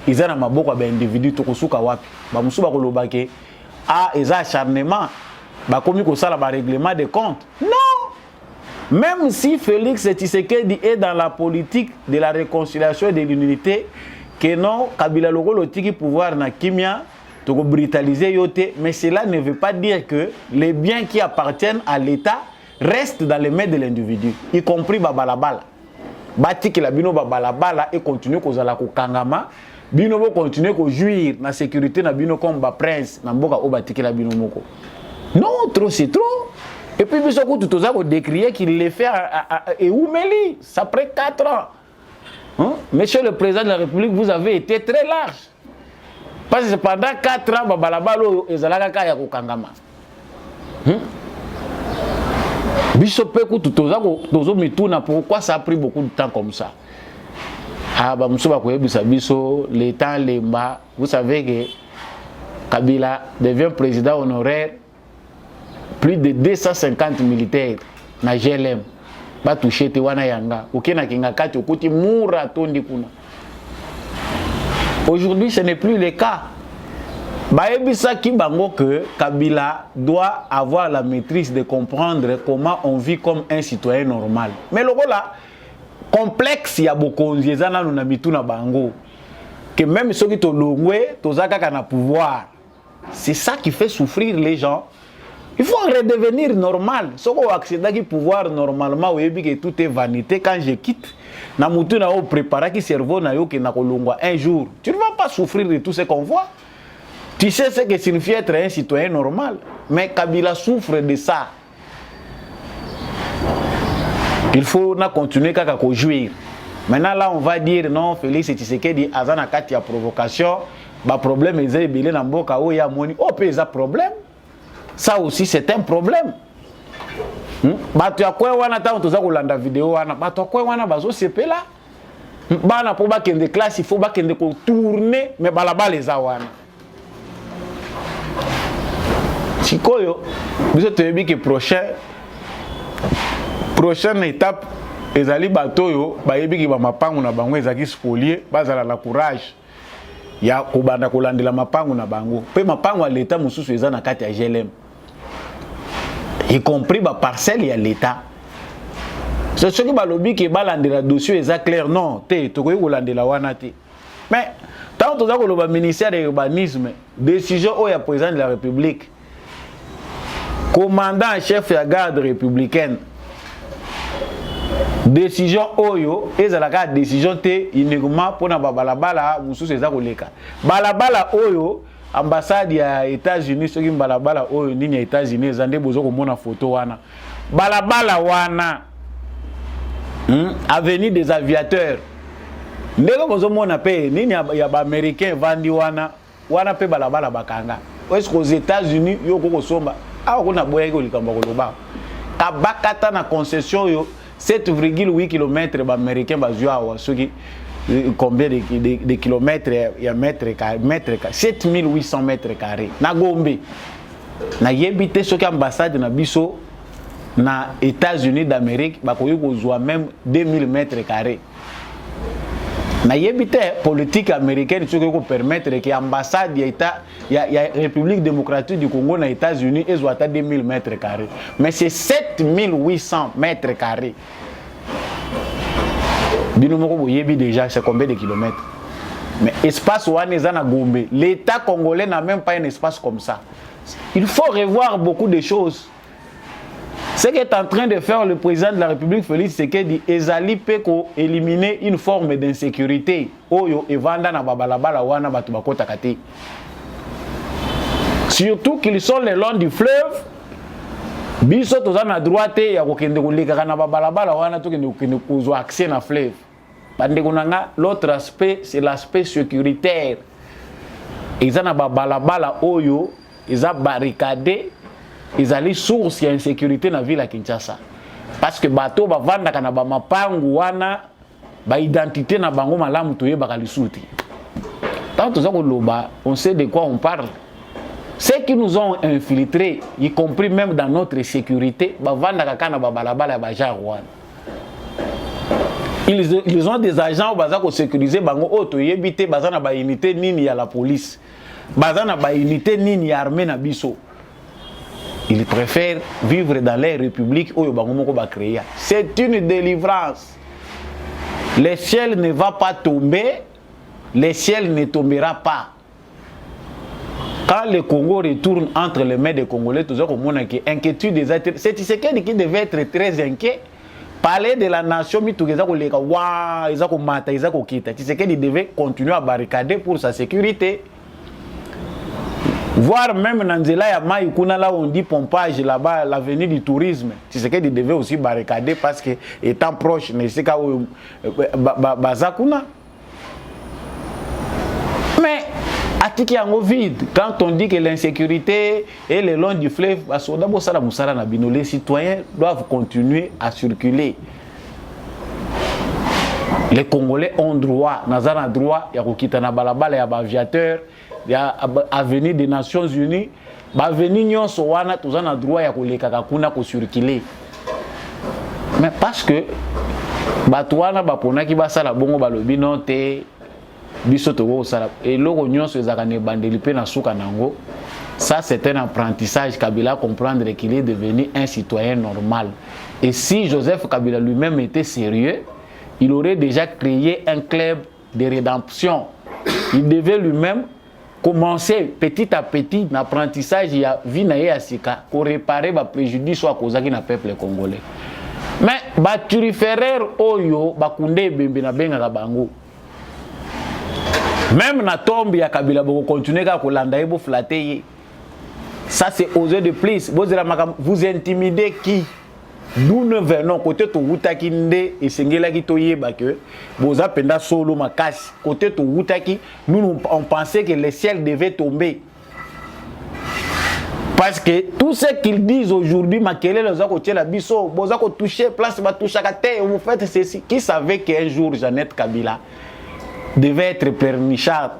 eza na maboko ba individu to kosuka wapi ba musuba ko loba ke eza acharnement ba komi ko sala ba règlement de compte non. Même si Félix Tshisekedi est dans la politique de la réconciliation et de l'unité, que non, Kabila Logo lotiki pouvoir na kimia, toko brutaliser yote, mais cela ne veut pas dire que les biens qui appartiennent à l'État restent dans les mains de l'individu, y compris Babalabala. Batiki la bino Babalabala et continue kozala ko kangama, bino bo continue ko jouir na sécurité na bino comme ba prince na mboka o batiki la bino moko. Non, trop c'est trop. Et puis, il faut tout ça décrier qu'il les fait à Oumeli, ça prend 4 ans. Hein? Monsieur le président de la République, vous avez été très large. Parce que pendant 4 ans, Babalabalo et Zalaka Yako Kangama. Bissopeku tout ça, pourquoi ça a pris beaucoup de temps comme ça? Ah, bah, les temps, les bas, vous savez que Kabila devient président honoraire. Plus de 250 militaires na GLM ba touché te wana yanga okena kinga kati okuti mura tondi kuna. Aujourd'hui ce n'est plus le cas. Ba ebisa ki bango que Kabila doit avoir la maîtrise de comprendre comment on vit comme un citoyen normal. Mais le là complexe ya bokonzi ezana na mitu na bango que même ceux qui to longwe tozaka kana pouvoir. C'est ça qui fait souffrir les gens. Il faut redevenir normal. Si on accède qui pouvoir normalement, que tout est vanité. Quand je quitte, na mutu na o préparer qui cerveau na yo que na kolongwa un jour. Tu ne vas pas souffrir de tout ce qu'on voit. Tu sais ce que signifie être un citoyen normal. Mais Kabila souffre de ça. Il faut na continuer à jouir. Maintenant là on va dire non, Félix Tshisekedi azana kati ya provocation, ba problème ezé belé na mboka o ya moni. O pe za problème. Ça aussi c'est un problème. Bato ya kwe wana ta toza kolanda vidéo wana bato kwe wana bazo sepela. Bana po ba kende classe il faut ba kende ko tourner mais balabala eza wana. Sikoyo biso tebi que prochaine étape ezali bato yo ba yebi ki ba mapangu na bango ezaki spolier bazala la courage. Ya kobanda kolandela mapangu na bango. Pe mapangu à l'état mususu eza na kati ya GLM. Y compris ba parcelle ya l'état. C'est ce qui ba lobby ki balandela dossier eza clair non, te tokoyi kolandela wana te. Mais tant que toza ko loba ministère de l'urbanisme, décision o ya président de la République. Commandant en chef ya garde républicaine. Décision oyo ezalaka décision te uniquement pour na balabala mususu eza koleka. Balabala oyo ambassade ya États-Unis soki balabala oyo nini ya États-Unis ezande bozo ko mona photo wana. Balabala wana avenue des aviateurs. Ndeko bozo mona pe nini ya ba américain vandi wana pe balabala bakanga. Est-ce qu'aux États-Unis yo ko somba ako na boye ko likamba ko loba. Kabakata na concession yo 7,8 km américain bazua ceux qui combien de kilomètres ya mètre 7800 mètres carrés na Gombe na yebite ceux qui ambassade na biso na États-Unis d'Amérique bakoyi kozwa même 2000 mètres carrés na yebite politique américaine ceux qui permettre que ambassade ya République démocratique du Congo na États-Unis ezwa ta 2000 mètres carrés mais c'est 7800 mètres carrés. Binomoko boyebi déjà c'est combien de kilomètres? Mais espace wana eza na Gombe, l'État congolais n'a même pas un espace comme ça. Il faut revoir beaucoup de choses. Ce qu'est en train de faire le président de la République Félix Tshisekedi ezali peko éliminer une forme d'insécurité oyo evanda na babalabala wana batu bakota kati. Surtout qu'ils sont le long du fleuve. Biso toza na droite ya kokende koleka na babalabala wana to kende kozwa accès na fleuve. Bande konanga l'autre aspect c'est l'aspect sécuritaire. Eza na babalabala oyo eza barricadé. Ezali source ya insécurité na ville ya Kinshasa. Parce que bato bavanda kana ba mapangu wana ba identité na bango malamu toyeba kalisuti. Tant toza ko loba, on sait de quoi on parle. Ceux qui nous ont infiltrés, y compris même dans notre sécurité, ils ont des agents qui sécurisent les unité ni à la police, unité ni à l'armée. Ils préfèrent vivre dans les républiques où ils créer. C'est une délivrance. Le ciel ne va pas tomber, le ciel ne tombera pas. Quand le Congo retourne entre les mains des Congolais, tout ça comme on a inquiétude des êtres. C'est Tshisekedi qui devait être très inquiet. Parler de la nation, Tshisekedi devait continuer à barricader pour sa sécurité. Voir même dans Nzela ya Maïkouna, là on dit pompage là-bas, l'avenue du tourisme. Tshisekedi devait aussi barricader parce que étant proche, mais c'est quand Bazakuna. Mais Atiki en vide, quand on dit que l'insécurité est le long du fleuve, les citoyens doivent continuer à circuler. Les Congolais ont droit, Nazana droit, il y a Kokitana Balabala, il y a aviateur, il y a avenue des Nations Unies, avenue Nyon Sowana, tous en droit, il y a Kolekakakuna ko circuler. Mais parce que Batouana Bapona qui va sala bongo balobi non te bisoto wo sala et loko nyonso ezakane bandelipe na suka nango. Ça c'est un apprentissage. Kabila comprendre qu'il est devenu un citoyen normal. Et si Joseph Kabila lui-même était sérieux, il aurait déjà créé un club de rédemption. Il devait lui-même commencer petit à petit l'apprentissage. Il y a Vinaye Asika pour réparer le préjudice à cause du peuple congolais. Mais baturiferer oyo bakunde bembe na benga bango. Même na tombe ya Kabila boko continuer ka kolanda ebo flatter. Ça c'est oser de plus. Vous intimidez qui? D'où nous venons côté to wutaki nde esengela ki toyeba que boza penda solo makasi côté to wutaki nous on pensait que le ciel devait tomber. Parce que tout ce qu'ils disent aujourd'hui, Makele les a côté la biso, boza ko toucher place ba toucher à terre, vous faites ceci. Qui savait qu'un jour Jeannette Kabila devait être pernichard?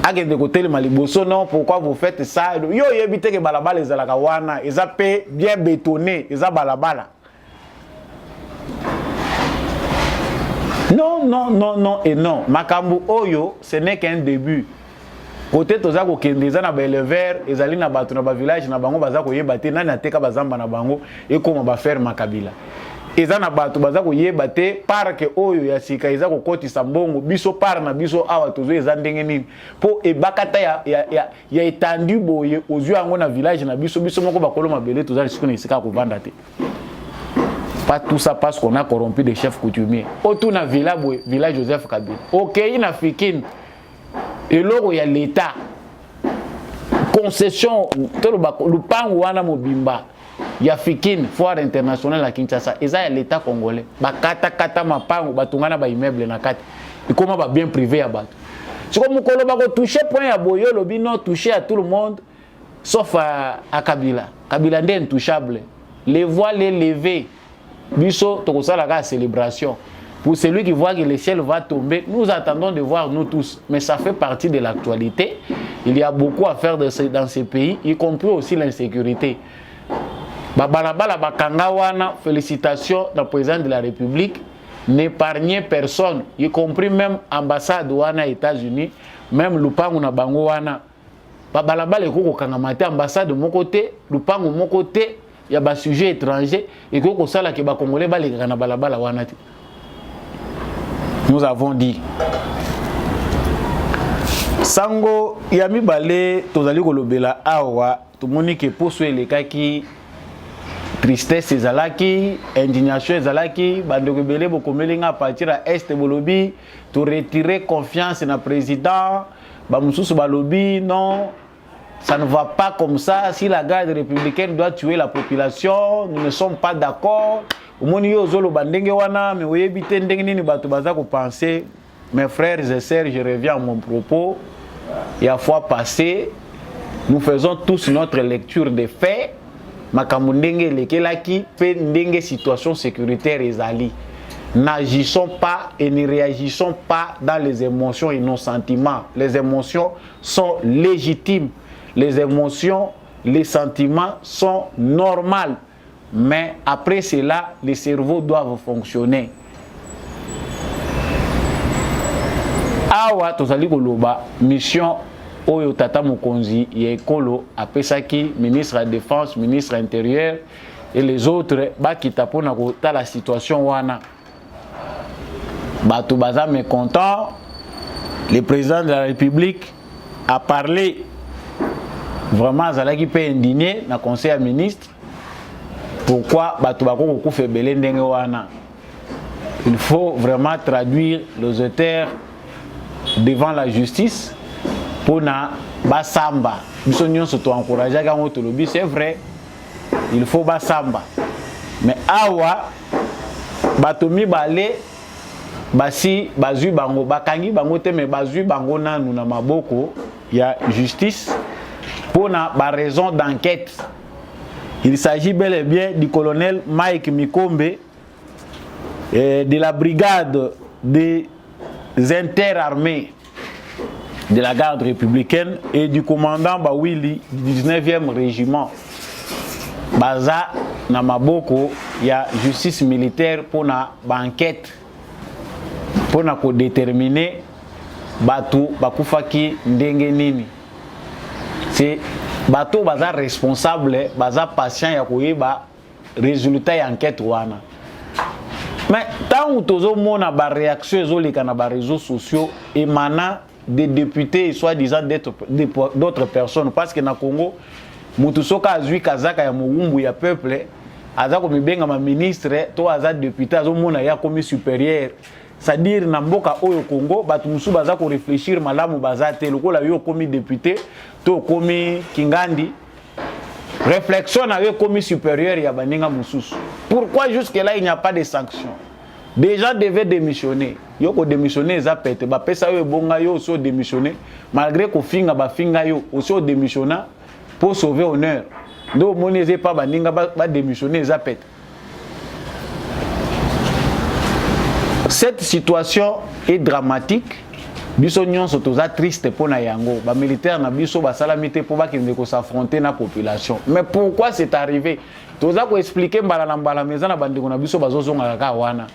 Agé de côté le Maliboso, non, pourquoi vous faites ça? Yo yebite que balabala les alakawana, ils ont bien bétonné, ils ont balabala. Non, non, non, non et non. Makambu Oyo, ce n'est qu'un début. Côté toza ko kendeza na ba éleveur, ezali na batu na ba village na bango baza ko yebate nani ateka bazamba na bango et comment ba faire Makabila. Eza na batu baza ko yebate parke oyo ya sika eza ko kotisa mbongo biso par na biso awa tozo eza ndenge nini po ebakata ya étendu boye ozu yango na village na biso moko bakolo mabele toza lisiko na sika ko vanda te. Pas tout ça parce qu'on a corrompu des chefs coutumiers. Autour na village Joseph Kabila. OK, il a fikine. Et là il y a l'état. Concession to le pango wana mobimba. Ya fikine foire internationale à Kinshasa. Eza ya l'état congolais. Ba kata mapango batungana ba immeuble na kati. Et comment ba bien privé ya bato. C'est comme ko ba ko toucher point ya boyo lobi non toucher à tout le monde sauf à Kabila. Kabila ndé intouchable. Les voiles les levées. Biso to ko sala ka célébration. Pour celui qui voit que le ciel va tomber, nous attendons de voir nous tous. Mais ça fait partie de l'actualité. Il y a beaucoup à faire dans ces pays, y compris aussi l'insécurité. Babalabala bakanga wana, félicitations au président de la République. N'épargnez personne, y compris même ambassade wana États-Unis, même lupangu na bango wana. Babalabala ekoko kangamate ambassade de mon côté, lupangu mon côté, il y a des sujets étrangers et que sala ke ba congolais ba lekana balabala wana. Nous avons dit Sango yami balé tozali kolobela awa tomoni ke poso elekaki tristesse ezalaki indignation ezalaki bandeko belé bokomelinga à partir à est bolobi to retirer confiance na président ba mususu balobi non ça ne va pas comme ça. Si la garde républicaine doit tuer la population, nous ne sommes pas d'accord. Mes frères et sœurs, je reviens à mon propos. Il y a fois passé, nous faisons tous notre lecture des faits. Makamundenge lekelaki pe ndenge situation sécuritaire ezali. N'agissons pas et ne réagissons pas dans les émotions et nos sentiments. Les émotions sont légitimes. les émotions, les sentiments sont normaux. Mais après cela, les cerveaux doivent fonctionner. Awa tozali koloba mission oyo tata mokonzi ya ekolo apesaki ministre de la défense, ministre intérieur et les autres bakita pona kota la situation wana. Bato baza mécontent. Le président de la République a parlé vraiment azalaki pe indigné na conseil à ministre. Pourquoi bato bako ko febele ndenge wana? Il faut vraiment traduire les auteurs devant la justice pour na basamba. Biso nyonso to encourager ka ngoto lobi, c'est vrai. Il faut basamba. Mais awa bato mibale basi bazui bango bakangi bango te mais bazui bango nanu na maboko ya justice pour na ba raison d'enquête. Il s'agit bel et bien du colonel Mike Mikombe de la brigade des interarmées de la garde républicaine et du commandant Bawili du 19e régiment. Baza na maboko ya justice militaire pour na enquête pour na ko déterminer batu bakufaki ndenge nini. C'est bato baza responsable, baza patient ya koyeba résultat ya enquête wana. Mais tant que tozo mona ba réaction ezoleka na ba réseaux sociaux émanant des députés soi-disant d'autres personnes, parce que na Congo mutu soka azui kazaka ya muumbu ya peuple aza ko mibenga ma ministre to aza député azo mona ya komi supérieur. C'est-à-dire na mboka oyo Congo batu musu baza ko réfléchir malamu baza te lokola yo komi député to komi kingandi réflexion na yo komi supérieur ya baninga mususu. Pourquoi jusque là il n'y a pas de sanctions? Des gens devaient démissionner. Yo ko démissionner za pete ba pesa yo bonga yo so démissionner malgré ko finga ba finga yo aussi démissionna pour sauver honneur. Do moneze pas baninga ba démissionner za pete. Cette situation est dramatique. Biso nyonso toza triste pour na yango. Ba militaire na biso ba salamité pour ba kende ko s'affronter na population. Mais pourquoi c'est arrivé? Toza ko expliquer mbala na mbala meza na bandeko na biso bazozonga kaka wana.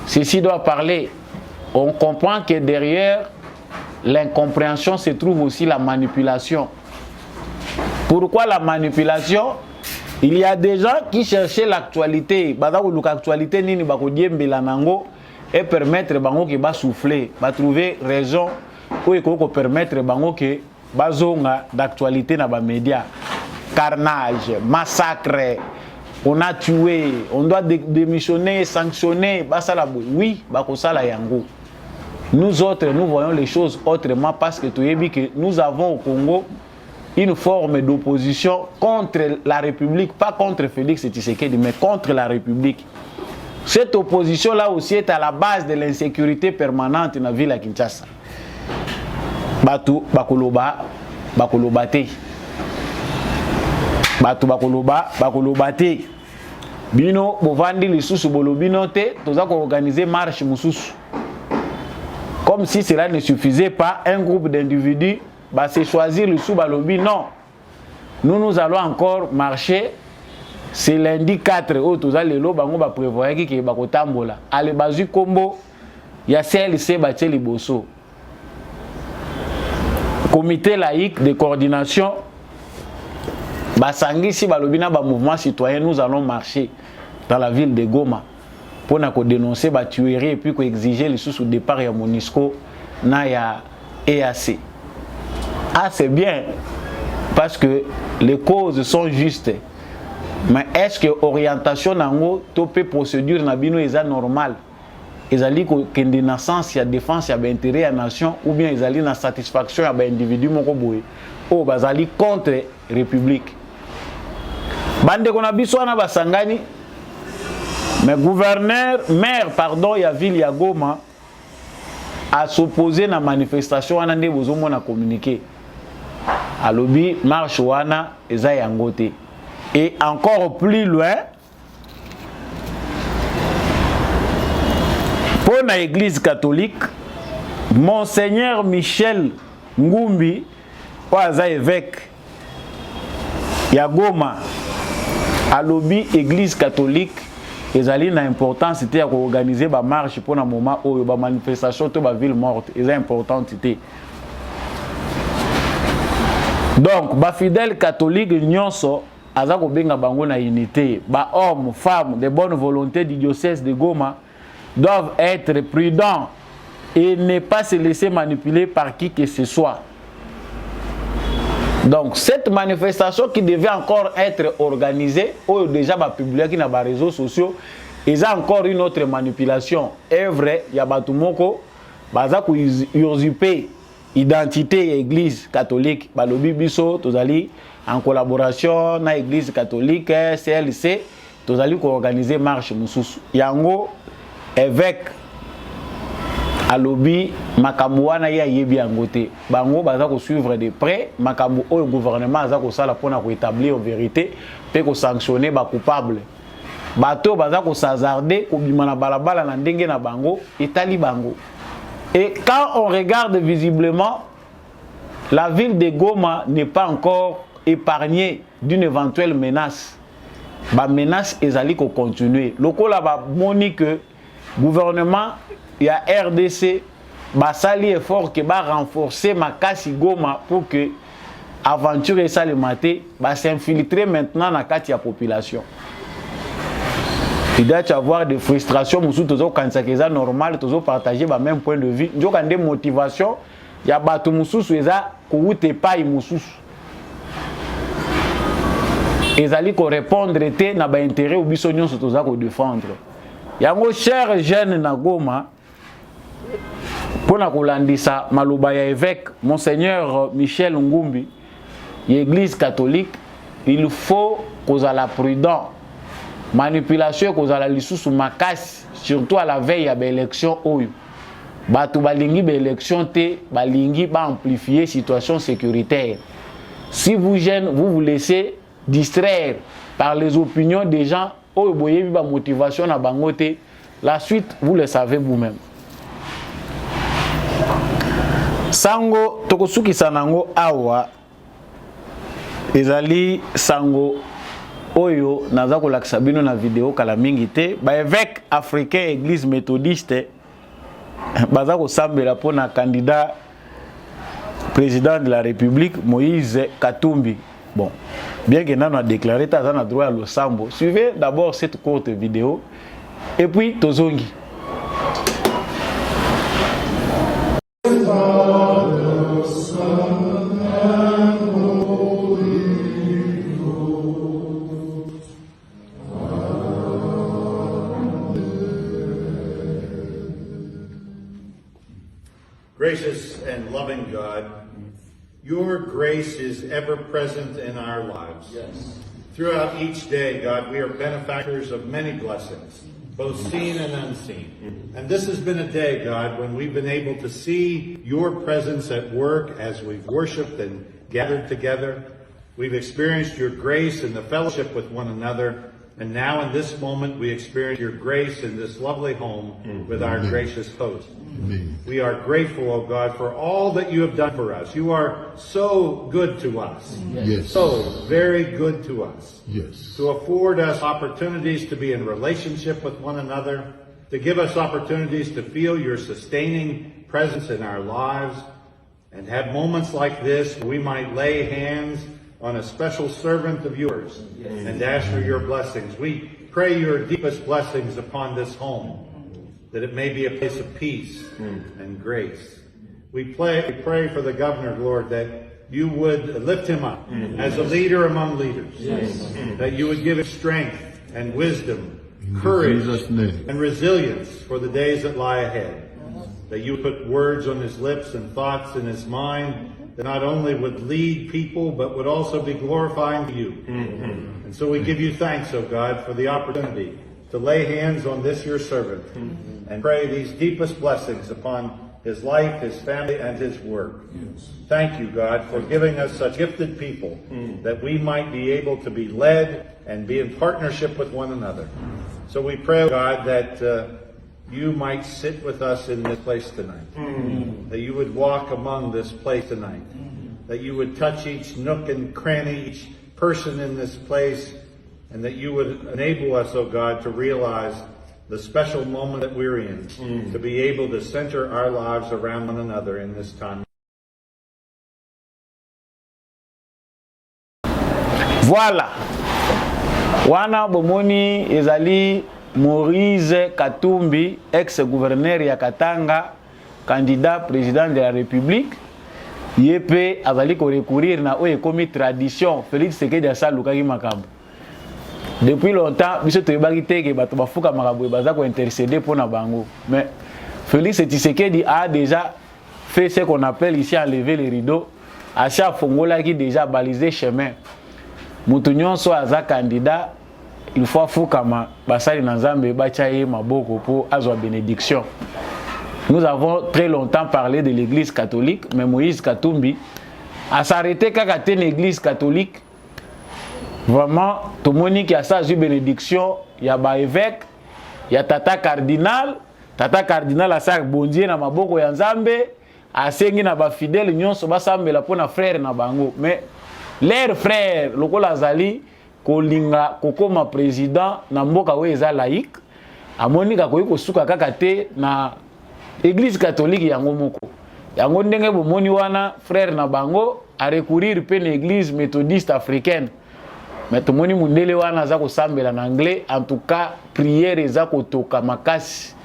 Ceci doit parler. On comprend que derrière l'incompréhension se trouve aussi la manipulation. Pourquoi la manipulation? Il y a des gens qui cherchaient l'actualité. Baza ko luka actualité nini ba ko diembela nango et permettre bango que ba souffler, ba trouver raison pour permettre bango que bazonga d'actualité na ba média. Carnage, massacre, on a tué, on doit démissionner, sanctionner, basala oui, bakosala yango. Nous autres, nous voyons les choses autrement parce que que nous avons au Congo une forme d'opposition contre la République, pas contre Félix Tshisekedi, mais contre la République. Cette opposition-là aussi est à la base de l'insécurité permanente dans la ville de Kinshasa. Batu bakoloba, bakolobate. Batu bakolobate. Bino bovandi lisusu bolobino te, toza ko organiser marche mususu. Comme si cela ne suffisait pas, un groupe d'individus va se choisir le sous-balobi. Non. Nous allons encore marcher. C'est lundi 4. Tous les lots va prévoir qu'il va kotambola. Allez, bazu combo. Il y a CLC Baché Liboso. Comité laïque de coordination. Basangi si balobina ba mouvement citoyen, nous allons marcher dans la ville de Goma pour dénoncer la tuerie et puis exiger le sous départ ya Monisco na ya EAC. Ah, c'est bien parce que les causes sont justes. Mais est-ce que l'orientation nango topé procédure na bino est normale? Ezali ko kende na sens ya défense ya intérêt ya nation ou bien ezali na satisfaction ya ba individu moko boye o bazali contre république. Bande kona biso na basangani mais maire pardon ya ville ya Goma a s'opposé na manifestation wana nde bozomo na communiquer. Alobi marche wana eza yango te. Et encore plus loin, pour l'église catholique, Monseigneur Michel Ngumbi oaza évêque ya Goma alobi église catholique ezali na importance te ya organiser ba marche pour na moment oyo ba manifestation to ba ville morte eza importante te. Donc ba fidèle catholique nyonso aza ko benga bango na unité, ba hommes, femmes de bonne volonté du diocèse de Goma doivent être prudents et ne pas se laisser manipuler par qui que ce soit. Donc cette manifestation qui devait encore être organisée, ou déjà publiée dans les réseaux sociaux, il y a encore une autre manipulation. C'est vrai, il y a Batumoko, baza ko usurper identité de l'église catholique, balobi biso tozali en collaboration avec l'église catholique CLC, tozali ko organiser marche mususu. Yango évêque alobi makambo wana ya yebi yango te bango baza ko suivre de près makambo oyo gouvernement aza ko sala pona ko établir en vérité pe ko sanctionner ba coupable bato baza ko s'hazarder ko bima na balabala na ndenge na bango etali bango. Et quand on regarde visiblement, la ville de Goma n'est pas encore épargnée d'une éventuelle menace. La menace ezali ko continuer lokola ba moni que gouvernement il y a RDC basali effort que ba renforcer makasi Goma pour que aventure et ça le maté ba s'infiltrer maintenant na kati ya population. Il doit y avoir des frustrations musu tozo kanisa keza normal tozo partager ba même point de vue njoka nde motivation ya batu mususu eza kuute pai mususu ezali ko répondre te na ba intérêt ou biso nyonso toza ko défendre. Yango cher jeune na Goma pour na kolandisa maloba ya évêque Monseigneur Michel Ngumbi, l'église catholique, il faut kozala prudent. Manipulation kozala lisusu makasi, surtout à la veille de l'élection oyo. Batu balingi ba élection te, balingi ba amplifier situation sécuritaire. Si vous jeunes, vous vous laissez distraire par les opinions des gens, oyo boyebi ba motivation na bango te, la suite vous le savez vous-même. Sango tokosuki sanango awa ezali sango oyo naza kolakisa bino na vidéo kala mingi te ba évêque africain église méthodiste baza ko sambela pona candidat président de la République Moïse Katumbi. Bon, bien que nano a déclaré ta na droit à le sambo. Suivez d'abord cette courte vidéo et puis tozongi. Gracious and loving God, your grace is ever present in our lives. Yes. Throughout each day, God, we are benefactors of many blessings, both seen and unseen. And this has been a day, God, when we've been able to see your presence at work as we've worshiped and gathered together. We've experienced your grace in the fellowship with one another. And now in this moment, we experience your grace in this lovely home with our gracious host. We are grateful, oh God, for all that you have done for us. You are so good to us. Yes. So very good to us. Yes. To afford us opportunities to be in relationship with one another, to give us opportunities to feel your sustaining presence in our lives, and have moments like this where we might lay hands on a special servant of yours and ask for your blessings. We pray your deepest blessings upon this home, that it may be a place of peace and grace. We pray for the governor, Lord, that you would lift him up as a leader among leaders, that you would give him strength and wisdom, courage and resilience for the days that lie ahead, that you would put words on his lips and thoughts in his mind that not only would lead people, but would also be glorifying to you. And so we give you thanks, O God, for the opportunity to lay hands on this your servant and pray these deepest blessings upon his life, his family, and his work. Thank you, God, for giving us such gifted people that we might be able to be led and be in partnership with one another. So we pray, God, that you might sit with us in this place tonight, that you would walk among this place tonight, that you would touch each nook and cranny, each person in this place, and that you would enable us, oh God, to realize the special moment that we're in, to be able to center our lives around one another in this time. Voilà. Wana bomoni ezali Moïse Katumbi, ex-gouverneur ya Katanga, candidat président de la République. Yepe azali ko recourir na oye komi tradition Félix Tshisekedi asalukaki makambo. Depuis longtemps, biso toyebaki teke bato bafuka makambo baza ko intercéder pour na bango. Mais Félix Tshisekedi a déjà fait ce qu'on appelle ici enlever les rideaux. Acha fongola qui déjà balisé chemin. Mutu nyonso aza candidat, il faut fukama basali na Nzambe bachaye maboko pour azwa bénédiction. Nous avons très longtemps parlé de l'église catholique, mais Moïse Katumbi a s'arrêté quand il y a une église catholique. Vraiment, tout le monde qui a sa bénédiction, il y a un évêque, il y a Tata Cardinal a sa bondier na maboko ya Nzambe, a sengi na ba fidèle nyonso ba sambela pona frère na bango. Mais leurs frères, lokola zali kolinga kokoma président na mboka we eza laïque, amonika koyi kosuka kaka te na Église catholique yango moko. Yango ndenge bomoni wana frère na bango a recourir pe na église méthodiste africaine. Mais to moni mundele wana za ko sambela na anglais, en tout cas prière eza ko toka makasi.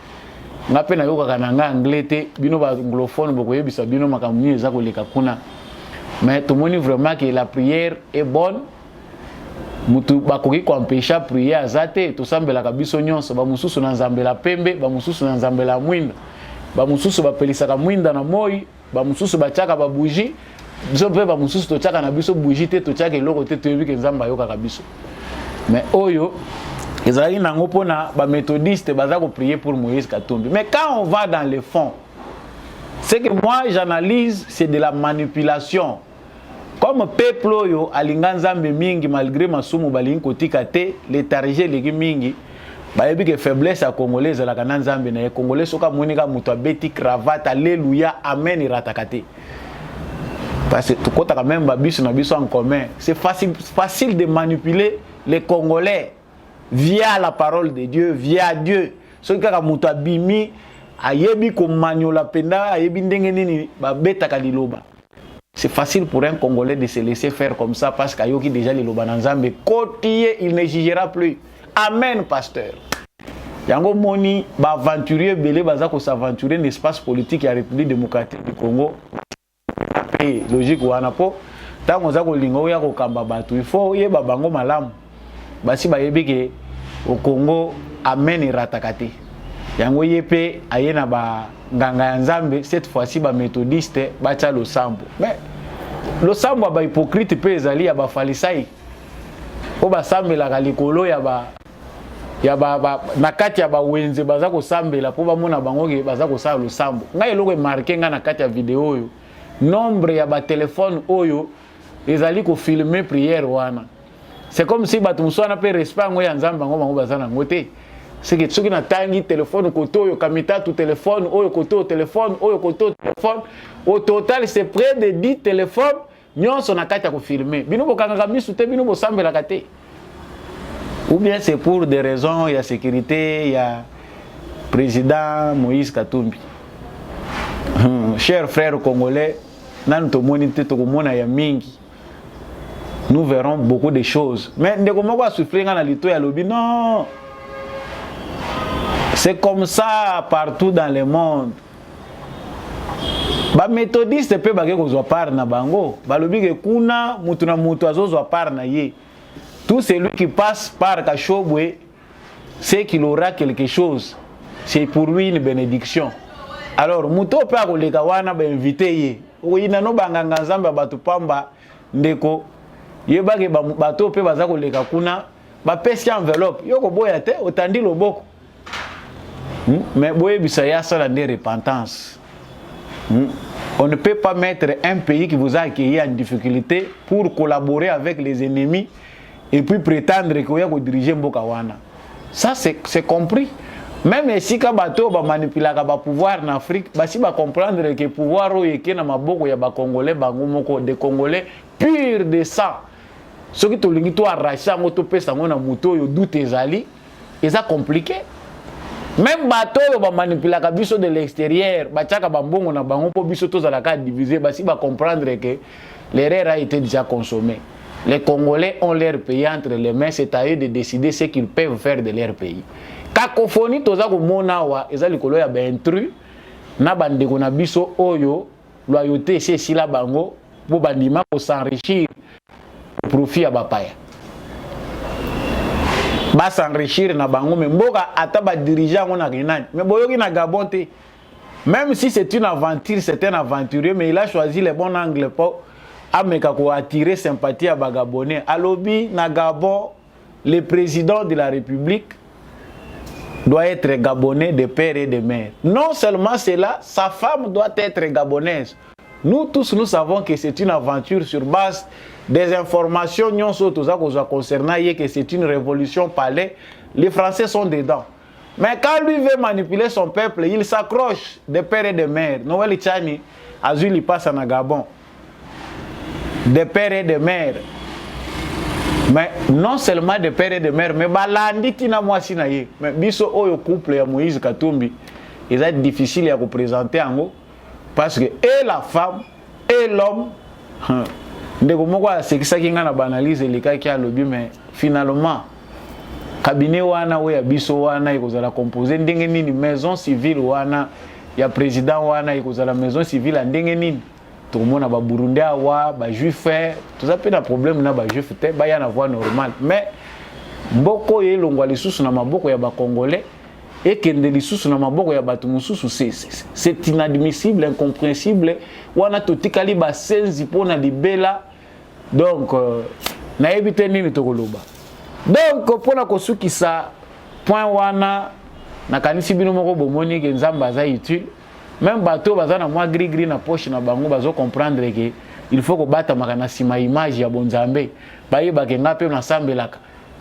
Ngape na yoka kananga anglais te bino ba anglophone boko yebisa bino makamuni eza ko leka kuna. Mais to moni vraiment que la prière est bonne. Mutu bakoki ko empêcher prière azate to sambela kabiso nyonso ba mususu na nzambela pembe, ba mususu na nzambela mwinda. Ba mususu bapelisaka mwinda na moi, ba mususu bachaka ba bougie, biso pe ba mususu to chaka na biso bougie te to chaka eloko te toyebi ke Nzamba yoka kabiso. Mais oyo ezali nango pona ba méthodiste baza ko prier pour Moïse Katumbi. Mais quand on va dans le fond, c'est que moi j'analyse c'est de la manipulation. Comme peuple oyo alinga Nzambe mingi malgré masumu balingi kotika te, léthargie legi mingi. Bayebi que faiblesse à congolais la kana Nzambe na congolais soka monika muto abeti cravate alléluia amen iratakate. Parce que tout kota quand même babiso na biso en commun. C'est facile de manipuler les Congolais via la parole de Dieu, via Dieu. Ce kaka muto abimi ayebi ko maniola penda ayebi ndenge nini babeta kaliloba. C'est facile pour un Congolais de se laisser faire comme ça parce qu'ayoki déjà liloba na Nzambe kotiye il ne jugera plus. Amen, pasteur. Yango moni ba aventurier belé baza ko s'aventurer dans l'espace politique ya République démocratique du Congo. Et logique wana po tango za ko lingo ya ko kamba batu il faut yeba bango malamu. Basi ba yebike au Congo amen iratakate. Yango yepe ayena ba nganga ya Nzambe cette fois-ci ba méthodiste ba cha lo sambo. Mais lo sambo ba hypocrite pe ezali ya ba falisai. O ba sambela ka likolo ya ba nakati ya ba wenze baza ko sambela po ba mona bango ke baza ko sala losambo ngai eloko marqué nga nakati ya vidéo oyo nombre ya ba téléphone oyo ezali ko filmer prière wana c'est comme si batu muswana pe respect ngo ya Nzamba ngo bango baza na ngote c'est que soki na tangi téléphone koto oyo kamita tu téléphone oyo koto téléphone oyo koto téléphone au total c'est près de 10 téléphones nyonso nakati ya ko filmer bino bokanga misu te bino bosambela kate. Ou bien c'est pour des raisons, il y a sécurité, il y a président Moïse Katumbi. Chers frères congolais, nous verrons beaucoup de choses. Mais non, c'est comme ça partout dans le monde. Ba méthodiste pe ba ko zo par na bango, ba lobi ke kuna mutu na mutu azo par na ye. Tout celui qui passe par Kachobwe sait qu'il aura quelque chose. C'est pour lui une bénédiction. Alors, muto pe akoleka wana ba invité ye. Oui, nano banganga Nzambe batu pamba ndeko. Yebake bato pe baza koleka kuna ba pesi enveloppe. Yoko boya te otandi loboko. Mais boye bisaya sala de repentance. On ne peut pas mettre un pays qui vous a accueilli en difficulté pour collaborer avec les ennemis et puis prétendre qu'il y a diriger Mboka wana. Ça c'est compris. Même si ka bato ba manipuler ka ba pouvoir en Afrique, ba si ba comprendre que pouvoir o yeke na maboko ya ba congolais bango moko des congolais pur de sang. Ce qui to lingi to arracher ngo to pesa ngo na moto yo doute ezali, eza compliqué. Même bato yo ba manipuler ka biso de l'extérieur, ba tchaka ba mbongo na bango po biso to za ka diviser, ba si ba comprendre que l'erreur a été déjà consommée. Les Congolais ont leur pays entre les mains, c'est à eux de décider ce qu'ils peuvent faire de leur pays. Cacophonie toza ko mona wa eza likolo ya ba intrus na bandeko na biso oyo loyauté c'est si la bango pour bandima ko s'enrichir au profit ya bapaya. Ba s'enrichir na bango mais mboka ata ba dirigeant on a rien mais boyoki na Gabon te. Même si c'est une aventure, c'est un aventurier mais il a choisi le bon angle pour ameka ko attirer sympathie à Bagabonais. Alobi na Gabon, le président de la République doit être gabonais de père et de mère. Non seulement cela, sa femme doit être gabonaise. Nous tous, nous savons que c'est une aventure sur base des informations concernant que c'est une révolution palais. Les Français sont dedans. Mais quand lui veut manipuler son peuple, il s'accroche de père et de mère. Noël Tchani, Azul, il passe en Gabon. De père et de mère. Mais non seulement de père et de mère, mais balandi tina mwasi na ye. Mais biso oyo couple ya Moïse Katumbi, il est difficile à représenter en haut parce que et la femme et l'homme ndeko moko asekisa kinga na banaliser les cas qui a lobby mais finalement cabinet wana we ya biso wana ikozala composer ndenge nini maison civile wana ya président wana ikozala maison civile ndenge nini. Tout le monde a Burundi awa, ba juif, tout ça peut un problème na ba juif te, ba ya na voie normale. Mais mboko ye longwa lisusu na maboko ya ba congolais et kende lisusu na maboko ya batu mususu c'est inadmissible, incompréhensible. Wana totikali ba senzi pona libela. Donc na ebite nini tokoloba. Donc pona kosukisa point wana na kanisi bino moko bomoni ke nzamba za utile. Même bateau bazana moi gris na poche na bango bazo comprendre que il faut que bata makana sima image ya bonzambe baye bakenga pe na sambelaka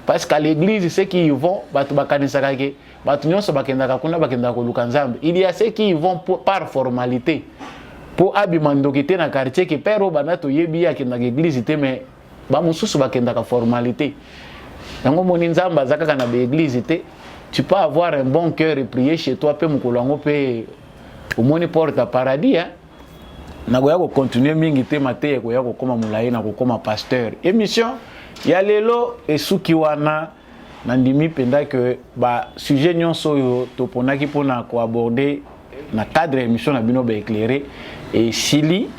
parce qu'à l'église ceux qui y vont batu bakanisa kake batu nyonso bakendaka kuna bakendaka koluka nzambe il y a ceux qui y vont par formalité pour abimandokité na quartier que père bana to yebi ya kenda église te mais ba mususu bakendaka formalité yango moni nzamba zakaka na église te tu peux avoir un bon cœur et prier chez toi pe mukolango pe au moins porte à paradis hein na goya ko continuer mingi te mate ko ya ko koma mulayi na ko koma pasteur émission ya lelo esuki wana na ndimi penda que ba sujet nyonso yo to ponaki pona ko aborder na cadre émission na bino ba éclairer et sili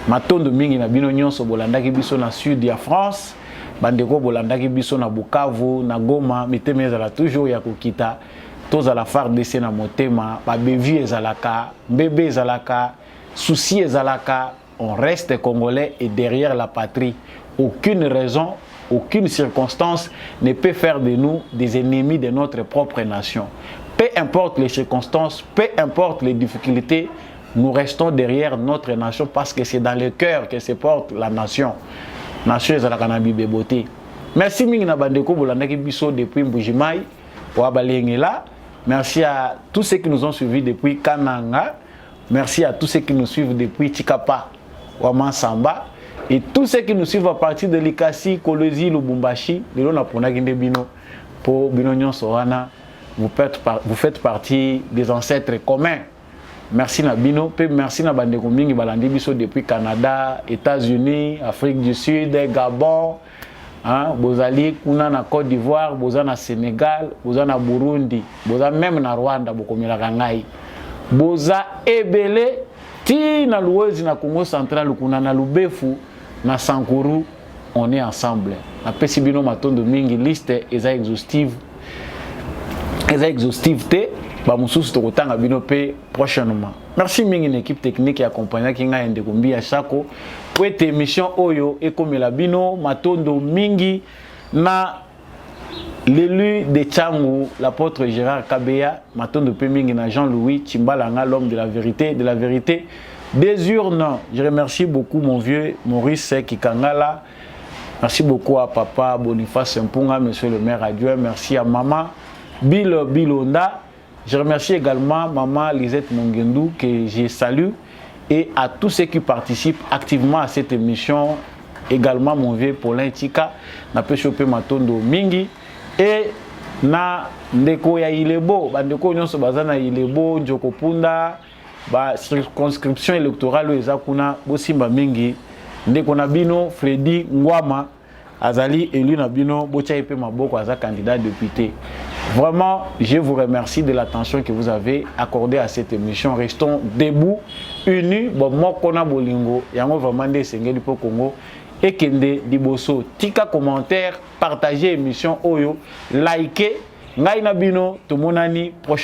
matondo mingi na bino nyonso bolandaki biso na sud ya France bandeko bolandaki biso na Bukavu na Goma miteme ezala toujours ya kokita toza la FARDC na motema ba bevi ezalaka bébé ezalaka souci ezalaka on reste congolais et derrière la patrie aucune raison aucune circonstance ne peut faire de nous des ennemis de notre propre nation. Peu importe les circonstances, peu importe les difficultés, nous restons derrière notre nation parce que c'est dans le cœur que se porte la nation. Nation ezalaka na bibeboté. Merci mingi na bandeko bolandaki biso depuis Mbujimai pour abalengela. Merci à tous ceux qui nous ont suivis depuis Kananga. Merci à tous ceux qui nous suivent depuis Chikapa, Wamansamba. Et tous ceux qui nous suivent à partir de Likasi, Kolwezi, Lubumbashi. Pour Binonyon Sohana, vous faites partie des ancêtres communs. Merci Nabino. Merci Nabandeko Mingi Balandi Biso depuis Canada, États-Unis, Afrique du Sud, Gabon. Bozali kuna na Côte d'Ivoire, boza na Sénégal, boza na Burundi, boza même na Rwanda bokomela ngai. Boza ebele ti na Luwezi na Congo central kuna na Lubefu na Sankuru, on est ensemble. Na pesi bino matondo mingi liste eza exhaustive. Eza exhaustive te ba mususu tokotanga bino pe prochainement. Merci mingi une équipe technique qui accompagne kinga ndeko mbi ya Chako. Pour cette émission Oyo et comme la bino matondo mingi na l'élu de Tchangou l'apôtre Gérard Kabeya matondo pe mingi na Jean-Louis Chimbalanga l'homme de la vérité des urnes. Je remercie beaucoup mon vieux Maurice Kikangala. Merci beaucoup à papa Boniface Mpunga, monsieur le maire adjoint. Merci à maman Bilonda. Je remercie également Maman Lisette Mongendou que je salue et à tous ceux qui participent activement à cette émission. Également mon vieux Paulin Tika, na pe choper matondo mingi et na ndeko ya Ilebo, bandeko nyonso bazana Ilebo, Njoko Punda, ba circonscription électorale eza kuna bosimba mingi, ndeko na bino Freddy Ngwama azali élu na bino botia epe maboko aza candidat député. Vraiment, je vous remercie de l'attention que vous avez accordée à cette émission. Restons debout, unis, bon mokona bolingo, yango vraiment de sengeli po Congo. Et kende diboso tika commentaire, partagez émission oyo, likez, ngai na bino, tumonani prochaine.